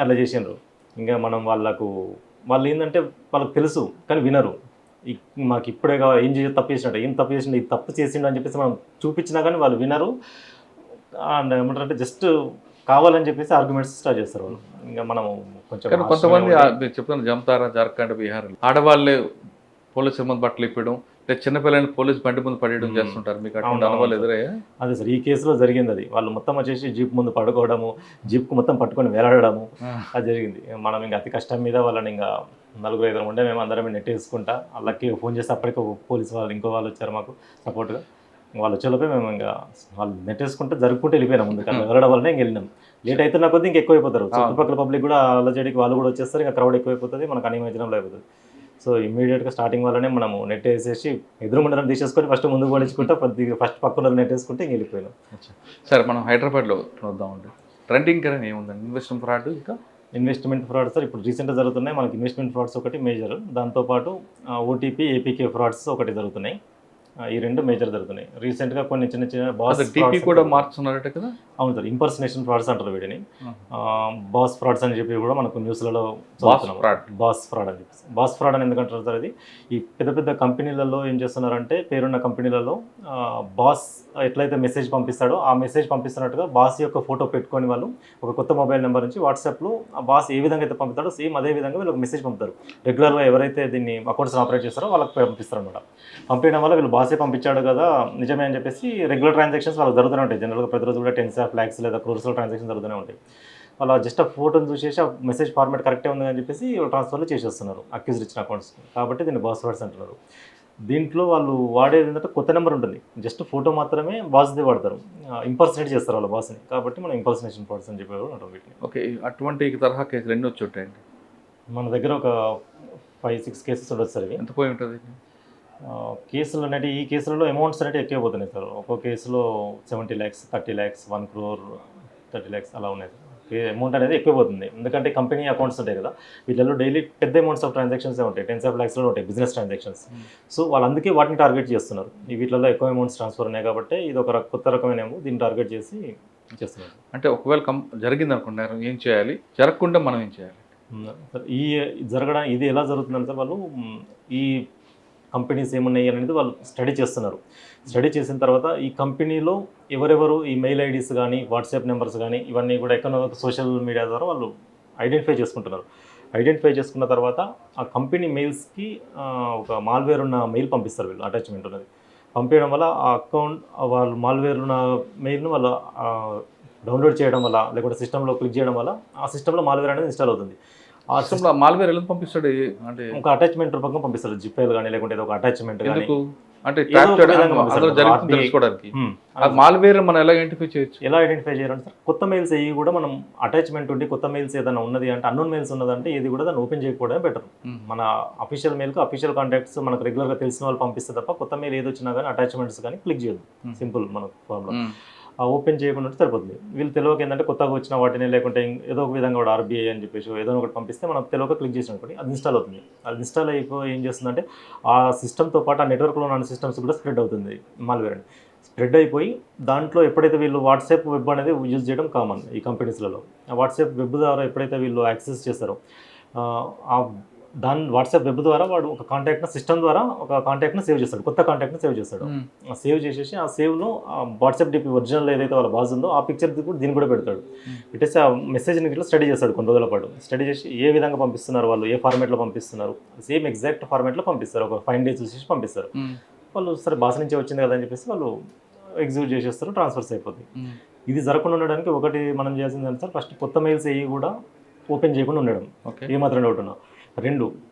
[SPEAKER 3] అట్లా చేసినారు. ఇంకా మనం వాళ్ళు ఏంటంటే వాళ్ళకి తెలుసు కానీ వినరు. మాకు ఇప్పుడే కావాలి, ఏం తప్పు చేసినట్టు, ఏం తప్పు చేసిండు, ఇది తప్పు చేసిండు అని చెప్పేసి మనం చూపించినా కానీ వాళ్ళు వినరు. అండ్ ఏమంటారంటే జస్ట్ కావాలని చెప్పేసి ఆర్గ్యుమెంట్స్ స్టార్ట్ చేస్తారు వాళ్ళు. ఇంకా మనం కొంచెం
[SPEAKER 2] కొంతమంది చెప్తాను, జామ్తారా, జార్ఖండ్, బీహార్ ఆడవాళ్ళే పోలీసుల ముందు బట్టలు ఇప్పడం, చిన్నపిల్లల్ని పోలీస్ బండి ముందు పడేయడం చేస్తుంటారు. మీకు అటువంటి అనుభవాలు ఎదురయ్యా? అదే
[SPEAKER 3] సార్, ఈ కేసులో జరిగింది అది. వాళ్ళు మొత్తం వచ్చేసి జీప్ ముందు పడుకోవడము, జీప్కు మొత్తం పట్టుకొని వేలాడము, అది జరిగింది. మనం ఇంకా అతి కష్టం మీద వాళ్ళని ఇంకా 4-5 ఉండే మేము అందరం నెట్టేసుకుంటా, వాళ్ళకి ఫోన్ చేస్తే అప్పటికే పోలీసు వాళ్ళు ఇంకో వాళ్ళు వచ్చారు మాకు సపోర్ట్గా. వాళ్ళు వచ్చేలోపే మేము ఇంకా వాళ్ళు నెట్టేసుకుంటే జరుపుకుంటూ వెళ్ళిపోయినాం. ముందు వెళ్ళడం వల్లనే ఇంక వెళ్ళినాం. లేట్ అవుతున్న కొద్దీ ఇంకా ఎక్కువైపోతారు, చుట్టుపక్కల పబ్లిక్ కూడా అల్లజడికి వాళ్ళు కూడా వచ్చేస్తారు, ఇంకా క్రౌడ్ ఎక్కువైపోతుంది, మనకు అనిమేజనంలో అయిపోతుంది. సో ఇమీడియట్గా స్టార్టింగ్ వల్లనే మనము నెట్ వేసేసి ఎదురుగుండడం తీసేసుకొని ఫస్ట్ ముందుకు పడించుకుంటా, ఫస్ట్ పక్కన నెట్ వేసుకుంటే ఇంక వెళ్ళిపోయినాం.
[SPEAKER 2] సార్, మనం హైదరాబాద్లో చూద్దామండి, ట్రెండింగ్ కరెంట్ ఏముందండి? ఇన్వెస్ట్మెంట్ ఫ్రాడ్, ఇంకా
[SPEAKER 3] ఇన్వెస్ట్మెంట్ ఫ్రాడ్ సార్ ఇప్పుడు రీసెంట్గా జరుగుతున్నాయి. మనకి ఇన్వెస్ట్మెంట్ ఫ్రాడ్స్ ఒకటి మేజర్, దాంతోపాటు ఓటీపీ, ఏపీకే ఫ్రాడ్స్ ఒకటి జరుగుతున్నాయి. ఈ 2 మేజర్ జరుగుతున్నాయి. రీసెంట్గా కొన్ని చిన్న చిన్న బాస్
[SPEAKER 2] కూడా మార్చున్నారట కదా?
[SPEAKER 3] అవును సార్, ఇంపర్సనేషన్ ఫ్రాడ్స్ అంటారు వీటిని. బాస్ ఫ్రాడ్స్ అని చెప్పి కూడా మనకు న్యూస్లలో బాస్ ఫ్రాడ్ అని చెప్పి. బాస్ ఫ్రాడ్ అని ఎందుకంటారు సార్, అది ఈ పెద్ద పెద్ద కంపెనీలలో ఏం చేస్తున్నారంటే, పేరున్న కంపెనీలలో బాస్ ఎట్లయితే మెసేజ్ పంపిస్తాడో ఆ మెసేజ్ పంపిస్తున్నట్టుగా బాస్ యొక్క ఫోటో పెట్టుకొని వాళ్ళు ఒక కొత్త మొబైల్ నెంబర్ నుంచి వాట్సాప్లో ఆ బాస్ ఏ విధంగా అయితే పంపుతాడో సేమ్ అదే విధంగా వీళ్ళు ఒక మెసేజ్ పంపుతారు. రెగ్యులర్గా ఎవరైతే దీన్ని అకౌంట్స్ ఆపరేట్ చేస్తారో వాళ్ళకి పంపిస్తారు అనమాట. పంపించడం వల్ల వీళ్ళు బాసే పంపించాడు కదా నిజమే అని చెప్పేసి రెగ్యులర్ ట్రాన్సాక్షన్స్ వాళ్ళకి జరుగుతూనే ఉంటాయి. జనరల్గా ప్రతిరోజు కూడా 10 lakhs లేదా crores ట్రాన్సాక్షన్ జరుగుతూనే ఉంటాయి. వాళ్ళ జస్ట్ ఆ ఫోటోని చూసేసి ఆ మెసేజ్ ఫార్మాట్ కరెక్టే ఉంది అని చెప్పేసి ట్రాన్స్ఫర్లు చేసేస్తున్నారు అక్యూజ్డ్ ఇచ్చిన అకౌంట్స్. కాబట్టి దీన్ని బాస్ ఫ్రాడ్స్ అంటున్నారు. దీంట్లో వాళ్ళు వాడేది ఏంటంటే కొత్త నెంబర్ ఉంటుంది, జస్ట్ ఫోటో మాత్రమే బాస్ది వాడతారు, ఇంపర్సనేట్ చేస్తారు వాళ్ళ బాస్ని, కాబట్టి మనం ఇంపర్సనేషన్ ఫ్రాడ్స్ అని చెప్పేవారు అంటాం వీటిని.
[SPEAKER 2] ఓకే, అటువంటి తరహా కేసులు ఎన్ని వచ్చి ఉంటాయండి?
[SPEAKER 3] మన దగ్గర ఒక 5-6 కేసెస్ ఉండొచ్చు సార్. ఇవి
[SPEAKER 2] ఎంత పోయి ఉంటుంది?
[SPEAKER 3] కేసులు అనేవి ఈ కేసులలో అమౌంట్స్ అనేవి ఎక్కువ పోతున్నాయి సార్. ఒక్కో కేసులో 70 lakhs, 30 lakhs, 1 crore, 30 lakhs అలా ఉన్నాయి సార్. అమౌంట్ అనేది ఎక్కువ పోతుంది, ఎందుకంటే కంపెనీ అకౌంట్స్ ఉంటాయి కదా, వీటిలో డైలీ పెద్ద అమౌంట్స్ ఆఫ్ ట్రాన్సాక్షన్స్ ఉంటాయి, 10s of lakhsలో ఉంటాయి బిజినెస్ ట్రాన్సాక్షన్స్. సో వాళ్ళు అందుకే వాటిని టార్గెట్ చేస్తున్నారు. ఈ వీటిలో ఎక్కువ అమౌంట్స్ ట్రాన్స్ఫర్ ఉన్నాయి కాబట్టి ఇది ఒక కొత్త రకమైన ఏమో దీన్ని టార్గెట్ చేసి చేస్తున్నారు.
[SPEAKER 2] అంటే ఒకవేళ జరిగింది అనుకున్నారు, ఏం చేయాలి? జరగకుండా మనం ఏం చేయాలి?
[SPEAKER 3] ఈ జరగడానికి ఇది ఎలా జరుగుతుందంటే వాళ్ళు ఈ కంపెనీస్ ఏమున్నాయి అనేది వాళ్ళు స్టడీ చేస్తున్నారు. స్టడీ చేసిన తర్వాత ఈ కంపెనీలో ఎవరెవరు ఈ మెయిల్ ఐడీస్ కానీ వాట్సాప్ నెంబర్స్ కానీ ఇవన్నీ కూడా ఎక్కడో సోషల్ మీడియా ద్వారా వాళ్ళు ఐడెంటిఫై చేసుకుంటున్నారు. ఐడెంటిఫై చేసుకున్న తర్వాత ఆ కంపెనీ మెయిల్స్కి ఒక మాల్వేర్ ఉన్న మెయిల్ పంపిస్తారు వీళ్ళు, అటాచ్మెంట్ ఉన్నది పంపించడం వల్ల ఆ అకౌంట్ వాళ్ళు మాల్వేర్ ఉన్న మెయిల్ను వాళ్ళు డౌన్లోడ్ చేయడం వల్ల లేకపోతే సిస్టంలో క్లిక్ చేయడం వల్ల ఆ సిస్టంలో మాల్వేర్ అనేది ఇన్స్టాల్ అవుతుంది. ఆ
[SPEAKER 2] సిస్టంలో మాల్వేర్ ఎలా పంపిస్తాడు? అంటే
[SPEAKER 3] ఒక అటాచ్మెంట్ రూపంగా పంపిస్తారు, జిప్ఫైల్ కానీ లేకుంటే ఏదో ఒక అటాచ్మెంట్ కానీ.
[SPEAKER 2] అంటే తెలుసుకోవడానికి మాల్వేర్ మనం ఎలా ఐడెంటిఫై చేయొచ్చు?
[SPEAKER 3] ఎలా ఐడెంటిఫై చేయాలంటే సార్, కొత్త మెయిల్స్ అయ్యి కూడా మనం అటాచ్మెంట్ ఉండి కొత్త మెయిల్స్ ఏదైనా ఉన్నది అంటే అన్నోన్ మెయిల్స్ ఉన్నదంటే ఏది కూడా దాన్ని ఓపెన్ చేయకపోవడమే బెటర్. మన అఫీషియల్ మెయిల్కి అఫీషియల్ కాంటాక్ట్స్ మనకు రెగ్యులర్గా తెలిసిన వాళ్ళు పంపిస్తే తప్ప కొత్త మెయిల్ ఏది వచ్చినా కానీ అటాచ్మెంట్స్ కానీ క్లిక్ చేయదు. సింపుల్ మన ఫామ్లో ఓపెన్ చేయకుండా సరిపోతుంది. వీళ్ళు తెలియక ఏంటంటే కొత్తగా వచ్చిన వాటిని లేకుంటే ఏదో ఒక విధంగా కూడా RBI అని చెప్పేసి ఏదో ఒకటి పంపిస్తే మనం తెలియక క్లిక్ చేసినప్పుడు అది ఇన్స్టాల్ అవుతుంది. అది ఇన్స్టాల్ అయిపోయి ఏం చేస్తుందంటే ఆ సిస్టమ్తో పాటు ఆ నెట్వర్క్లో ఉన్న సిస్టమ్స్ కూడా స్ప్రెడ్ అవుతుంది మాల్వేర్ అని. స్ప్రెడ్ అయిపోయి దాంట్లో ఎప్పుడైతే వీళ్ళు వాట్సాప్ వెబ్ అనేది యూజ్ చేయడం కామన్ ఈ కంపెనీస్లలో, ఆ వాట్సాప్ వెబ్ ద్వారా ఎప్పుడైతే వీళ్ళు యాక్సెస్ చేస్తారో దాని వాట్సాప్ వెబ్ ద్వారా వాడు ఒక కాంటాక్ట్ని సిస్టమ్ ద్వారా ఒక కాంటాక్ట్ని సేవ్ చేస్తాడు, కొత్త కాంటాక్ట్ని సేవ్ చేస్తాడు. సేవ్ చేసేసి ఆ సేవ్లో వాట్సాప్ డిపి ఒరిజినల్ ఏదైతే వాళ్ళ బాజ్ ఉందో ఆ పిక్చర్ కూడా దీన్ని కూడా పెడతాడు. పెట్టేసి ఆ మెసేజ్ని ఇట్లా స్టడీ చేస్తాడు కొన్ని రోజుల పాటు. స్టడీ చేసి ఏ విధంగా పంపిస్తున్నారు వాళ్ళు, ఏ ఫార్మేట్లో పంపిస్తున్నారు, సేమ్ ఎగ్జాక్ట్ ఫార్మేట్లో పంపిస్తారు. ఒక 5 days చూసేసి పంపిస్తారు. వాళ్ళు సరే బాస్ నుంచే వచ్చింది కదా అని చెప్పేసి వాళ్ళు ఎగ్జిక్యూట్ చేసేస్తారు, ట్రాన్స్ఫర్స్ అయిపోతాయి. ఇది జరగకుండా ఉండడానికి ఒకటి మనం చేయాల్సింది అంటే సార్, ఫస్ట్ కొత్త మెయిల్స్ ఏవి కూడా ఓపెన్ చేయకుండా ఉండడం, ఏమాత్రం డౌట్ ఉన్నా. 2,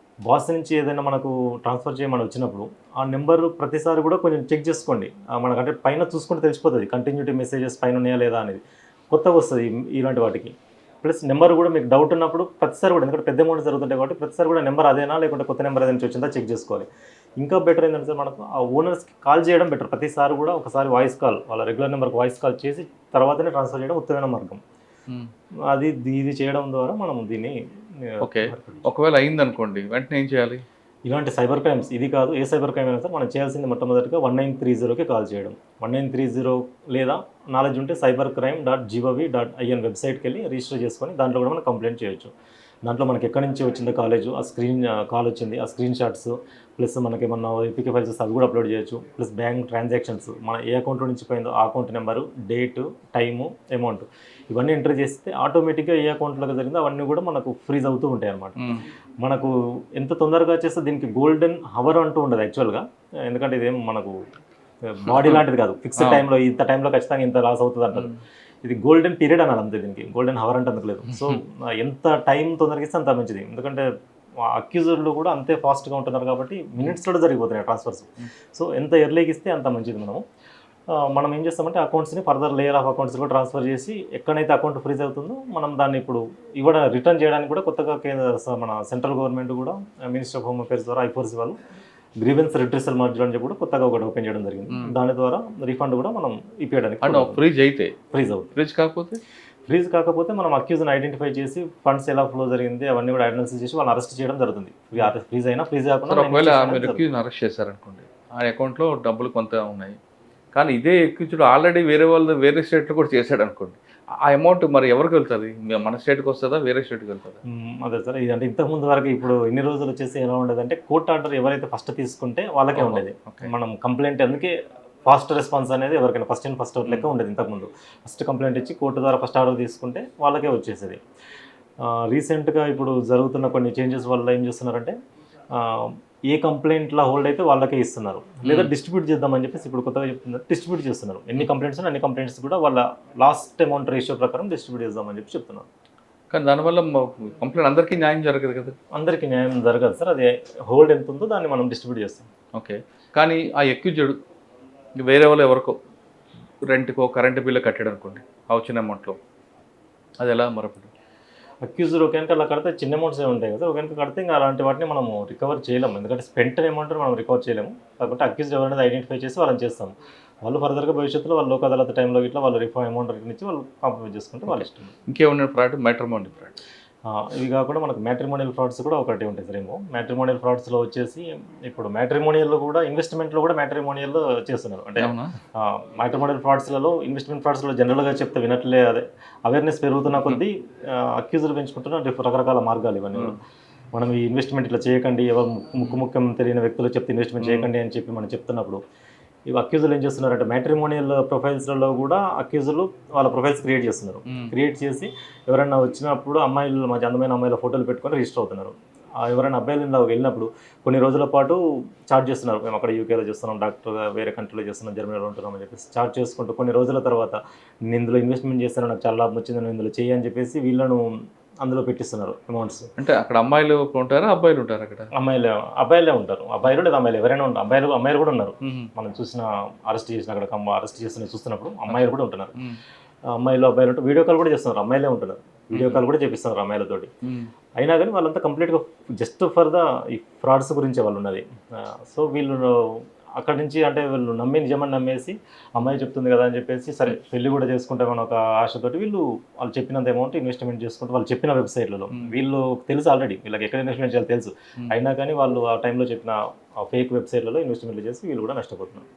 [SPEAKER 3] బాస్ నుంచి ఏదైనా మనకు ట్రాన్స్ఫర్ చేయమని వచ్చినప్పుడు ఆ నెంబర్ ప్రతిసారి కూడా కొంచెం చెక్ చేసుకోండి. మనకంటే పైన చూసుకుంటే తెలిసిపోతుంది కంటిన్యూటీ మెసేజెస్ పైన ఉన్నాయా లేదా అనేది, కొత్తగా వస్తుంది ఇలాంటి వాటికి. ప్లస్ నెంబర్ కూడా మీకు డౌట్ ఉన్నప్పుడు ప్రతిసారి కూడా, ఎందుకంటే పెద్ద అమౌంట్ జరుగుతుంటాయి కాబట్టి ప్రతిసారి కూడా నెంబర్ అదేనా లేకుంటే కొత్త నెంబర్ ఏదైనా వచ్చిందా చెక్ చేసుకోవాలి. ఇంకా బెటర్ ఏంటంటే సార్, మనకు ఆ ఓనర్స్కి కాల్ చేయడం బెటర్. ప్రతిసారి కూడా ఒకసారి వాయిస్ కాల్, వాళ్ళ రెగ్యులర్ నెంబర్కి వాయిస్ కాల్ చేసి తర్వాతనే ట్రాన్స్ఫర్ చేయడం ఉత్తమైన మార్గం. ఇది చేయడం ద్వారా మనం దీన్ని
[SPEAKER 2] ఓకే. ఒకవేళ అయిందనుకోండి వెంటనే ఏం చేయాలి?
[SPEAKER 3] ఇలాంటి సైబర్ క్రైమ్స్ ఇది కాదు, ఏ సైబర్ క్రైమ్ అయినా సార్ మనం చేయాల్సింది మొట్టమొదటిగా 1930కి కాల్ చేయడం. 1930 లేదా నాలెడ్జ్ ఉంటే cybercrime.gov.in వెబ్సైట్కి వెళ్ళి రిజిస్టర్ చేసుకొని దాంట్లో కూడా మనం కంప్లైంట్ చేయొచ్చు. దాంట్లో మనకి ఎక్కడి నుంచి వచ్చిందో కాలేజు, ఆ కాల్ వచ్చింది, ఆ స్క్రీన్ షాట్స్, ప్లస్ మనకి ఏమన్నా ఏపీకే ఫైల్స్ అవి కూడా అప్లోడ్ చేయొచ్చు. ప్లస్ బ్యాంక్ ట్రాన్సాక్షన్స్, మన ఏ అకౌంట్లో నుంచి పోయిందో ఆ account number, date, time, amount ఇవన్నీ ఎంటర్ చేస్తే ఆటోమేటిక్గా ఏ అకౌంట్లో జరిగిందో అవన్నీ కూడా మనకు ఫ్రీజ్ అవుతూ ఉంటాయి అన్నమాట. మనకు ఎంత తొందరగా చేస్తే దీనికి గోల్డెన్ హవర్ అంటూ ఉండదు యాక్చువల్గా, ఎందుకంటే ఇదేం మనకు బాడీ లాంటిది కాదు, ఫిక్స్డ్ టైంలో ఇంత టైంలో ఖచ్చితంగా ఇంత లాస్ అవుతుంది అంటారు. ఇది గోల్డెన్ పీరియడ్ అనాలి అంతే, దీనికి గోల్డెన్ హవర్ అంటే అందుకు లేదు. సో ఎంత టైం తొందరగా ఇస్తే అంత మంచిది, ఎందుకంటే అక్యూజర్లు కూడా అంతే ఫాస్ట్గా ఉంటున్నారు కాబట్టి మినిట్స్లో జరిగిపోతున్నాయి ట్రాన్స్ఫర్స్. సో ఎంత ఎర్లీకి ఇస్తే అంత మంచిది. మనం ఏం చేస్తామంటే అకౌంట్స్ని ఫర్దర్ లేయర్ ఆఫ్ అకౌంట్స్ కూడా ట్రాన్స్ఫర్ చేసి ఎక్కడైతే అకౌంట్ ఫ్రీజ్ అవుతుందో మనం దాన్ని ఇప్పుడు ఇవ్వడం రిటర్న్ చేయడానికి కూడా కొత్తగా మన సెంట్రల్ గవర్నమెంట్ కూడా మినిస్టర్ ఆఫ్ హోమ్ అఫేర్స్ ద్వారా I4C వాళ్ళు గ్రీవెన్స్ రిట్రెసల్ మాడ్యూల్ అని చెప్పి కూడా కొత్తగా ఒకటి ఓపెన్ చేయడం జరిగింది. దాని ద్వారా రీఫండ్ కూడా మనం ఇప్పించడానికి
[SPEAKER 2] ఫ్రీజ్
[SPEAKER 3] అవుతుంది. ఫ్రీజ్ కాకపోతే మనం అక్యూజ్ని ఐడెంటిఫై చేసి ఫండ్స్ ఎలా ఫ్లో జరిగింది అవన్నీ కూడా అనాలిసిస్ చేసి వాళ్ళని అరెస్ట్ చేయడం జరుగుతుంది. ఫ్రీజ్ అయినా ఫ్రీజ్ కాకుండా
[SPEAKER 2] ఒకవేళ మీరు అక్యూజ్ని అరెస్ట్ చేశారనుకోండి, ఆ అకౌంట్లో డబ్బులు కొంత ఉన్నాయి కానీ ఇదే అక్యూజ్డ్ ఆల్రెడీ వేరే స్టేట్లో కూడా చేశాడు అనుకోండి, ఆ అమౌంట్ మరి ఎవరికి వెళ్తుంది? మన స్టేట్కి వస్తుందా, వేరే స్టేట్కి వెళ్తుందా?
[SPEAKER 3] అదే సార్, ఇది అంటే ఇంతకుముందు వరకు ఇప్పుడు ఇన్ని రోజులు వచ్చేసి ఎలా ఉండేది అంటే కోర్ట్ ఆర్డర్ ఎవరైతే ఫస్ట్ తీసుకుంటే వాళ్ళకే ఉండేది. మనం కంప్లైంట్ అందుకే ఫాస్ట్ రెస్పాన్స్ అనేది ఎవరికైనా ఫస్ట్ ఇన్ ఫస్ట్ అవుట్ లెక్క ఉండేది. ఇంతకుముందు ఫస్ట్ కంప్లైంట్ ఇచ్చి కోర్టు ద్వారా ఫస్ట్ ఆర్డర్ తీసుకుంటే వాళ్ళకే వచ్చేసేది. రీసెంట్గా ఇప్పుడు జరుగుతున్న కొన్ని చేంజెస్ వల్ల ఏం చేస్తున్నారంటే ఏ కంప్లైంట్లా హోల్డ్ అయితే వాళ్ళకే ఇస్తున్నారు, లేదా డిస్ట్రిబ్యూట్ చేద్దామని చెప్పేసి ఇప్పుడు కొత్తగా చెప్తున్నారు, డిస్ట్రిబ్యూట్ చేస్తున్నారు. ఎన్ని కంప్లైంట్స్ అన్ని కంప్లైంట్స్ కూడా వాళ్ళ లాస్ట్ అమౌంట్ రేషియో ప్రకారం డిస్ట్రిబ్యూట్ చేద్దామని చెప్పి చెప్తున్నారు.
[SPEAKER 2] కానీ దానివల్ల కంప్లైంట్ అందరికీ న్యాయం జరగదు కదా?
[SPEAKER 3] అందరికీ న్యాయం జరగదు సార్, అది హోల్డ్ ఎంత ఉందో దాన్ని మనం డిస్ట్రిబ్యూట్ చేస్తాం.
[SPEAKER 2] ఓకే. కానీ ఆ ఎక్యూజ్డ్ వేరే వాళ్ళు ఎవరికో రెంట్‌కో కరెంట్ బిల్లు కట్టాడు అనుకోండి ఆ వచ్చిన అమౌంట్‌లో. అది ఎలా మరప్పుడు?
[SPEAKER 3] అక్యూజ్డ్ ఒకవేళ అలా కడితే చిన్న అమౌంట్స్ ఉంటాయి కదా, ఒకవేళ కడితే ఇంకా అలాంటి వాటిని మనము రికవర్ చేయలేము. ఎందుకంటే స్పెంట్ అమౌంట్ మనం రికవర్ చేయలేము. కాబట్టి అక్యూజ్డ్ ఎవరైనా ఐడెంటిఫై చేసి వాళ్ళని చేస్తాము. వాళ్ళు ఫర్దర్గా భవిష్యత్తులో వాళ్ళు లోక్ అదాలత్ టైంలో ఇట్లా వాళ్ళు అమౌంట్ రిటర్న్ ఇచ్చి వాళ్ళు కాంప్రమైజ్ చేసుకుంటే వాళ్ళ ఇష్టం.
[SPEAKER 2] ఇంకేమన్నా ఫ్రాడ్? Matrimony fraud.
[SPEAKER 3] ఇవి కాకుండా మనకు మ్యాట్రిమోనియల్ ఫ్రాడ్స్ కూడా ఒకటి ఉంటాయి సార్. ఏమో మ్యాట్రిమోనియల్ ఫ్రాడ్స్లో వచ్చేసి ఇప్పుడు మ్యాట్రిమోనియల్లో కూడా ఇన్వెస్ట్మెంట్లో కూడా మ్యాట్రిమోనియల్లో చేస్తున్నారు. అంటే
[SPEAKER 2] అవునా?
[SPEAKER 3] మ్యాట్రిమోనియల్ ఫ్రాడ్స్లలో ఇన్వెస్ట్మెంట్ ఫ్రాడ్స్లో జనరల్గా చెప్తే వినట్లే, అదే అవేర్నెస్ పెరుగుతున్న కొద్దీ అక్యూజులు పెంచుకుంటున్న రకరకాల మార్గాలు ఇవన్నీ. మనం ఈ ఇన్వెస్ట్మెంట్ ఇట్లా చేయకండి, ఎవరు ముఖ్యం తెలియని వ్యక్తులు చెప్తే ఇన్వెస్ట్మెంట్ చేయకండి అని చెప్పి మనం చెప్తున్నప్పుడు ఇవి అక్యూజులు ఏం చేస్తున్నారంటే మ్యాట్రిమోనియల్ ప్రొఫైల్స్లలో కూడా అక్యూజులు వాళ్ళ ప్రొఫైల్స్ క్రియేట్ చేస్తున్నారు. క్రియేట్ చేసి ఎవరైనా వచ్చినప్పుడు అమ్మాయిలు మంచి అందమైన అమ్మాయిల ఫోటోలు పెట్టుకొని రిజిస్టర్ అవుతున్నారు. ఎవరైనా అబ్బాయిలు వెళ్ళినప్పుడు కొన్ని రోజుల పాటు చార్జ్ చేస్తున్నారు. మేము అక్కడ యూకేలో చేస్తున్నాం, డాక్టర్గా వేరే కంట్రీలో చేస్తున్నాం, జర్మనీలో ఉంటున్నాం అని చెప్పేసి చార్జ్ చేసుకుంటూ కొన్ని రోజుల తర్వాత నేను ఇందులో ఇన్వెస్ట్మెంట్ చేస్తాను, నాకు చాలా లాభం వచ్చింది, నేను ఇందులో చేయి అని చెప్పేసి వీళ్ళను అందులో పెట్టిస్తున్నారు అమౌంట్స్.
[SPEAKER 2] అంటే అక్కడ అమ్మాయిలు ఉంటారా, అబ్బాయిలు ఉంటారు అక్కడ?
[SPEAKER 3] అబ్బాయిలే ఉంటారు. అబ్బాయిలు లేదా అమ్మాయిలు ఎవరైనా ఉంటారు. అమ్మాయిలు కూడా ఉన్నారు. మనం చూసిన అరెస్ట్ చేసిన అక్కడ అరెస్ట్ చేసిన చూస్తున్నప్పుడు అమ్మాయిలు కూడా ఉంటున్నారు. అబ్బాయిలు ఉంటే వీడియో కాల్ కూడా చేస్తున్నారు. అమ్మాయిలే ఉంటున్నారు. వీడియో కాల్ కూడా చేపిస్తున్నారు అమ్మాయిలతోటి. అయినా కానీ వాళ్ళంతా కంప్లీట్గా జస్ట్ ఫర్ ద ఈ ఫ్రాడ్స్ గురించి వాళ్ళు ఉన్నది. సో వీళ్ళు అక్కడి నుంచి అంటే వీళ్ళు నిజమని నమ్మేసి అమ్మాయి చెప్తుంది కదా అని చెప్పేసి సరే పెళ్లి కూడా చేసుకుంటామని ఒక ఆశతోటి వాళ్ళు చెప్పినంత అమౌంట్ ఇన్వెస్ట్మెంట్ చేసుకుంటూ వాళ్ళు చెప్పిన వెబ్సైట్లలో వీళ్ళు తెలుసు ఆల్రెడీ వీళ్ళకి ఎక్కడ ఇన్వెస్ట్మెంట్ చేయాలో తెలుసు. అయినా కానీ వాళ్ళు ఆ టైంలో చెప్పిన ఫేక్ వెబ్సైట్లలో ఇన్వెస్ట్మెంట్లు చేసి వీళ్ళు కూడా నష్టపోతున్నారు.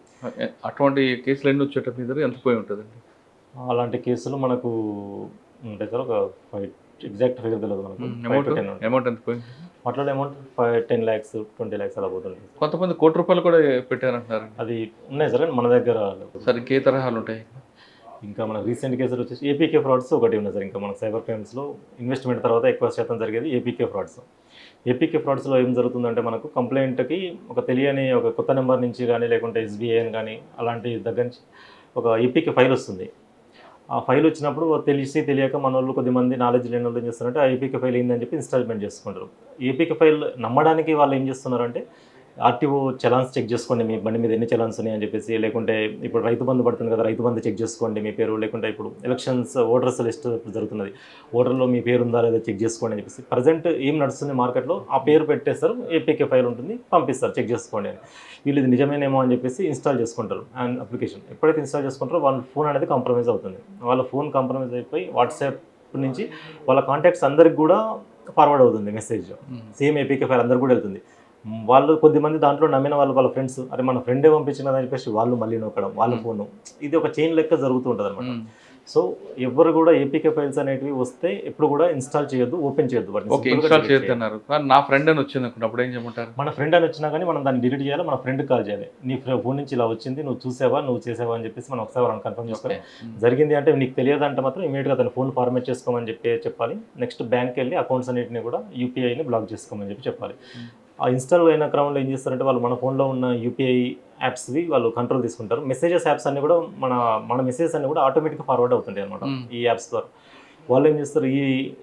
[SPEAKER 2] అటువంటి కేసులు ఎన్ని వచ్చేటప్పుడు ఎంత పోయి ఉంటుందండి?
[SPEAKER 3] అలాంటి కేసులు మనకు ఉంటాయి సార్. ఒక 5 ఎగ్జాక్ట్ ఫిగర్ తెలియదు మనకు.
[SPEAKER 2] అమౌంట్ ఎంత పోయింది?
[SPEAKER 3] మాట్లాడే అమౌంట్ 10 lakhs 20 lakhs అలా పోతుంది.
[SPEAKER 2] కొంతమంది ₹1,00,00,000 కూడా పెట్టారంటున్నారు.
[SPEAKER 3] అది ఉన్నాయి సార్ మన దగ్గర.
[SPEAKER 2] సార్ ఇంకే తరహాలు ఉంటాయి?
[SPEAKER 3] ఇంకా మన రీసెంట్ కేసులు వచ్చేసి ఏపీకే ఫ్రాడ్స్ ఒకటి ఉన్నాయి సార్. ఇంకా మన సైబర్ క్రైమ్స్లో ఇన్వెస్ట్మెంట్ తర్వాత ఎక్కువ శాతం జరిగేది ఏపీకే ఫ్రాడ్స్. ఏపీకే ఫ్రాడ్స్లో ఏం జరుగుతుందంటే మనకు కంప్లైంట్కి ఒక తెలియని ఒక కొత్త నెంబర్ నుంచి కానీ లేకుంటే SBI అని కానీ అలాంటి దగ్గర నుంచి ఒక ఏపీకే ఫైల్ వస్తుంది. ఆ ఫైల్ వచ్చినప్పుడు తెలియక మన వాళ్ళు కొద్దిమంది నాలెడ్జ్ లేని వాళ్ళు ఏం చేస్తారంటే ఆ ఏపీకే ఫైల్ ఏందని చెప్పి ఇన్స్టాల్మెంట్ చేసుకుంటారు. ఏపీకే ఫైల్ నమ్మడానికి వాళ్ళు ఏం చేస్తున్నారంటే ఆర్టీఓ చలాన్స్ చెక్ చేసుకోండి, మీ బండి మీద ఎన్ని చలాన్స్ ఉన్నాయని చెప్పేసి, లేకుంటే ఇప్పుడు రైతు బంధు పడుతుంది కదా, రైతు బంధు చెక్ చేసుకోండి మీ పేరు, లేకుంటే ఇప్పుడు ఎలక్షన్స్ ఓటర్స్ లిస్ట్ జరుగుతున్నది, ఓటర్లో మీ పేరు ఉందా లేదా చెక్ చేసుకోండి అని చెప్పేసి ప్రజెంట్ ఏం నడుస్తుంది మార్కెట్లో ఆ పేరు పెట్టేస్తారు, ఏపీకే ఫైల్ ఉంటుంది పంపిస్తారు చెక్ చేసుకోండి అని. వీళ్ళు ఇది నిజమేనేమో అని చెప్పేసి ఇన్స్టాల్ చేసుకుంటారు అండ్ అప్లికేషన్. ఎప్పుడైతే ఇన్స్టాల్ చేసుకుంటారో వాళ్ళ ఫోన్ అనేది కాంప్రమైజ్ అవుతుంది. వాళ్ళ ఫోన్ కాంప్రమైజ్ అయిపోయి వాట్సాప్ నుంచి వాళ్ళ కాంటాక్ట్స్ అందరికి కూడా ఫార్వర్డ్ అవుతుంది మెసేజ్. సేమ్ ఏపీకే ఫైల్ అందరికి కూడా వెళ్తుంది. వాళ్ళు కొద్దిమంది దాంట్లో నమ్మిన వాళ్ళ ఫ్రెండ్స్ అరే మన ఫ్రెండే పంపించినదని చెప్పేసి వాళ్ళు మళ్ళీ నొక్కడం వాళ్ళ ఫోను. ఇది ఒక చైన్ లెక్క జరుగుతూ ఉంటుంది అనమాట. సో ఎవరు కూడా ఏపీకే ఫైల్స్ అనేటివి వస్తే ఎప్పుడు కూడా ఇన్స్టాల్ చేయొద్దు, ఓపెన్ చేయొద్దు.
[SPEAKER 2] ఇన్స్టాల్ చేయొద్దన్నారు. నా ఫ్రెండ్ అని వచ్చింది అనుకున్నప్పుడు ఏం చేయమంటారు?
[SPEAKER 3] మన ఫ్రెండ్ అని వచ్చినా కానీ మనం దాన్ని డిలీట్ చేయాలి, మన ఫ్రెండ్కి కాల్ చేయాలి. నీ ఫోన్ నుంచి ఇలా వచ్చింది, నువ్వు చూసావా, నువ్వు చేసావా అని చెప్పేసి మనం ఒకసారి మనం కన్ఫర్మ్ చేసుకోవాలి. జరిగింది అంటే నీకు తెలియదు అంటే మాత్రం ఇమీడియట్గా తన ఫోన్ ఫార్మేట్ చేసుకోమని చెప్పాలి. నెక్స్ట్ బ్యాంక్కి వెళ్ళి అకౌంట్స్ అన్నింటినీ కూడా యూపీఐని బ్లాక్ చేసుకోమని చెప్పాలి. ఆ ఇన్స్టాల్ అయిన క్రమంలో ఏం చేస్తారంటే వాళ్ళు మన ఫోన్లో ఉన్న యూపీఐ యాప్స్వి వాళ్ళు కంట్రోల్ తీసుకుంటారు. మెసేజెస్ యాప్స్ అన్ని కూడా మన మెసేజెస్ అన్ని కూడా ఆటోమేటిక్గా ఫార్వర్డ్ అవుతుంటాయి అనమాట ఈ యాప్స్ ద్వారా. వాళ్ళు ఏం చేస్తారు,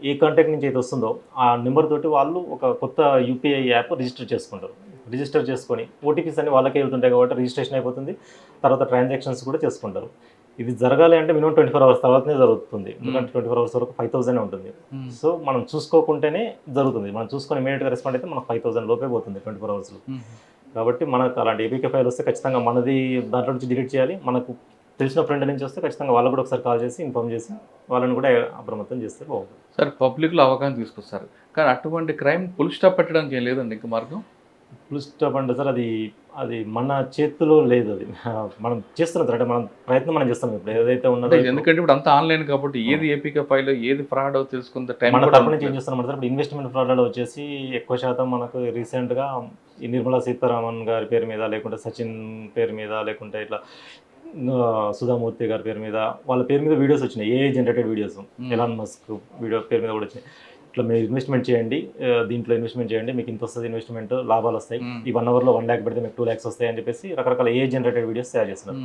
[SPEAKER 3] ఏ కాంటాక్ట్ నుంచి అయితే వస్తుందో ఆ నెంబర్ తోటి వాళ్ళు ఒక కొత్త యూపీఐ యాప్ రిజిస్టర్ చేసుకుంటారు. రిజిస్టర్ చేసుకొని ఓటీపీస్ అన్ని వాళ్ళకే వెళ్తుంటాయి కాబట్టి రిజిస్ట్రేషన్ అయిపోతుంది. తర్వాత ట్రాన్సాక్షన్స్ కూడా చేసుకుంటారు. ఇది జరగాలి అంటే మినిమం 24 hours తర్వాతనే జరుగుతుంది. ఎందుకంటే 24 hours వరకు 5,000 ఉంటుంది. సో మనం చూసుకోకుంటేనే జరుగుతుంది. మనం చూసుకొని ఇమీడియట్గా రెస్పాండ్ అయితే మనకు 5,000 లోపే పోతుంది 24 hours. కాబట్టి మనకు అలాంటి ఏపీకే ఫైల్ వస్తే ఖచ్చితంగా మనది దాంట్లో నుంచి డిలీట్ చేయాలి. మనకు తెలిసిన ఫ్రెండ్ నుంచి వస్తే ఖచ్చితంగా వాళ్ళకు కూడా ఒకసారి కాల్ చేసి ఇన్ఫార్మ్ చేసి వాళ్ళని కూడా అప్రమత్తం చేస్తే బాగుంటుంది.
[SPEAKER 2] సార్ పబ్లిక్లో అవగాహన తీసుకొస్తారు కానీ అటువంటి క్రైమ్ ఫుల్ స్టాప్ పెట్టడానికి ఏం లేదండి ఇంకా మార్గం?
[SPEAKER 3] ఫుల్ స్టాప్ అంటే సార్ అది మన చేతిలో లేదు. అది మనం చేస్తున్నాం అంటే మనం ప్రయత్నం మనం చేస్తాం ఇప్పుడు ఏదైతే ఉన్నదో.
[SPEAKER 2] ఎందుకంటే ఇప్పుడు అంతా ఆన్లైన్ కాబట్టి ఏది ఏపీకే ఫైల్ ఏది ఫ్రాడ్ తెలుసుకుంటే టైం
[SPEAKER 3] మన తరపు నుంచి ఏం చేస్తున్నాం సార్. ఇప్పుడు ఇన్వెస్ట్మెంట్ ఫ్రాడ్లో వచ్చేసి ఎక్కువ శాతం మనకు రీసెంట్గా ఈ నిర్మలా సీతారామన్ గారి పేరు మీద, లేకుంటే సచిన్ పేరు మీద, లేకుంటే ఇట్లా సుధామూర్తి గారి పేరు మీద వాళ్ళ పేరు మీద వీడియోస్ వచ్చినాయి. AI generated videos Elon Musk video పేరు మీద కూడా వచ్చినాయి. ఇట్లా మీరు ఇన్వెస్ట్మెంట్ చేయండి, దీంట్లో ఇన్వెస్ట్మెంట్ చేయండి, మీకు ఇంత వస్తుంది ఇన్వెస్ట్మెంట్, లాభాలు వస్తాయి, ఈ 1 hourలో 1 lakh పెడితే మీకు 2 lakhs వస్తాయి అని చెప్పేసి రకరకాల ఏ జనరేటెడ్ వీడియోస్ తయారు చేస్తున్నారు.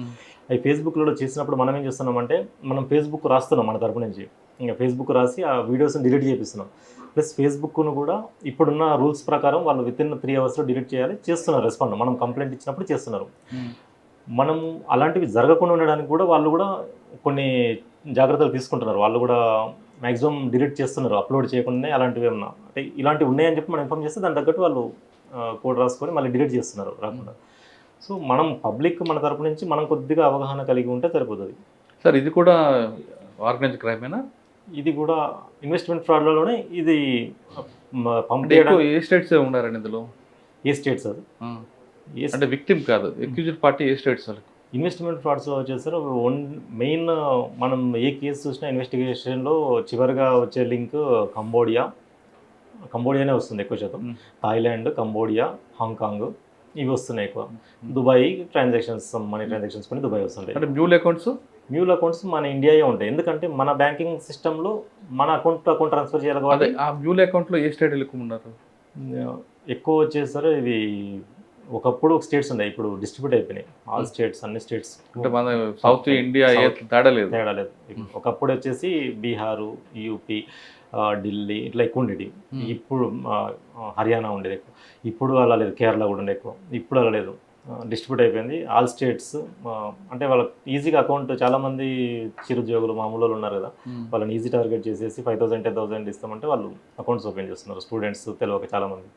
[SPEAKER 3] అవి ఫేస్బుక్లో చేసినప్పుడు మనం ఏం చేస్తున్నామంటే మనం ఫేస్బుక్ రాస్తున్నాం మన తరపు నుంచి ఇంకా ఫేస్బుక్ రాసి ఆ వీడియోస్ని డిలీట్ చేపిస్తున్నాం. ప్లస్ ఫేస్బుక్ను కూడా ఇప్పుడున్న రూల్స్ ప్రకారం వాళ్ళు వితిన్ 3 అవర్స్లో డిలీట్ చేస్తున్నారు రెస్పాండ్. మనం కంప్లైంట్ ఇచ్చినప్పుడు చేస్తున్నారు. మనం అలాంటివి జరగకుండా ఉండడానికి కూడా వాళ్ళు కూడా కొన్ని జాగ్రత్తలు తీసుకుంటున్నారు. వాళ్ళు కూడా మ్యాక్సిమం డిలీట్ చేస్తున్నారు, అప్లోడ్ చేయకుండానే. అలాంటివి ఏమన్నా అంటే ఇలాంటివి ఉన్నాయని చెప్పి మనం ఇన్ఫార్మ్ చేస్తే దాని తగ్గట్టు వాళ్ళు కోడ్ రాసుకొని మళ్ళీ డిలీట్ చేస్తున్నారు రాకుండా. సో మనం పబ్లిక్ మన తరపు నుంచి మనం కొద్దిగా అవగాహన కలిగి ఉంటే సరిపోతుంది.
[SPEAKER 2] సార్ ఇది కూడా ఆర్గనైజ్డ్ క్రైమేనా?
[SPEAKER 3] ఇది కూడా ఇన్వెస్ట్మెంట్ ఫ్రాడ్లలోనే ఇది
[SPEAKER 2] అంటే ఎక్కువ ఏ స్టేట్స్ ఉన్నారండి ఇందులో?
[SPEAKER 3] ఏ స్టేట్స్ అది
[SPEAKER 2] అంటే విక్టిమ్ కాదు, అక్యూజ్డ్ పార్టీ ఏ స్టేట్స్ వాళ్ళకి?
[SPEAKER 3] ఇన్వెస్ట్మెంట్ ఫ్రాడ్స్లో వచ్చేసరి మెయిన్ మనం ఏ కేసు చూసినా ఇన్వెస్టిగేషన్లో చివరిగా వచ్చే లింక్ కంబోడియానే వస్తుంది ఎక్కువ శాతం. థాయిలాండ్, కంబోడియా, హాంకాంగ్ ఇవి వస్తున్నాయి ఎక్కువ. దుబాయ్ ట్రాన్సాక్షన్స్, మనీ ట్రాన్సాక్షన్స్ కొన్ని దుబాయ్ వస్తుంటాయి.
[SPEAKER 2] అంటే మ్యూల్ అకౌంట్స్ మన ఇండియాయే ఉంటాయి. ఎందుకంటే మన బ్యాంకింగ్ సిస్టంలో మన అకౌంట్ ట్రాన్స్ఫర్ చేయాలి కాబట్టి. ఆ మ్యూల్ అకౌంట్లో ఏ స్టేట్ ఎక్కువ ఉన్నారు? ఎక్కువ వచ్చేసరి ఇవి ఒకప్పుడు స్టేట్స్ ఉన్నాయి, ఇప్పుడు డిస్ట్రిబ్యూట్ అయిపోయినాయి. ఆల్ స్టేట్స్, అన్ని స్టేట్స్. అంటే మన సౌత్ ఇండియా తేడా లేదు.
[SPEAKER 3] ఒకప్పుడు వచ్చేసి బీహారు, యూపీ, ఢిల్లీ ఇట్లా ఎక్కువ ఉండేది. ఇప్పుడు హర్యానా ఉండేది ఎక్కువ. ఇప్పుడు అలా లేదు. కేరళ కూడా ఉండే ఎక్కువ. ఇప్పుడు అలా లేదు, డిస్ట్రిబ్యూట్ అయిపోయింది. ఆల్ స్టేట్స్ అంటే వాళ్ళకి ఈజీగా అకౌంట్, చాలామంది చిరుద్యోగులు మామూలు వాళ్ళు ఉన్నారు కదా, వాళ్ళని ఈజీ టార్గెట్ చేసేసి 5,000 10,000 ఇస్తామంటే వాళ్ళు అకౌంట్స్ ఓపెన్ చేస్తున్నారు. స్టూడెంట్స్ తెలియక చాలామంది.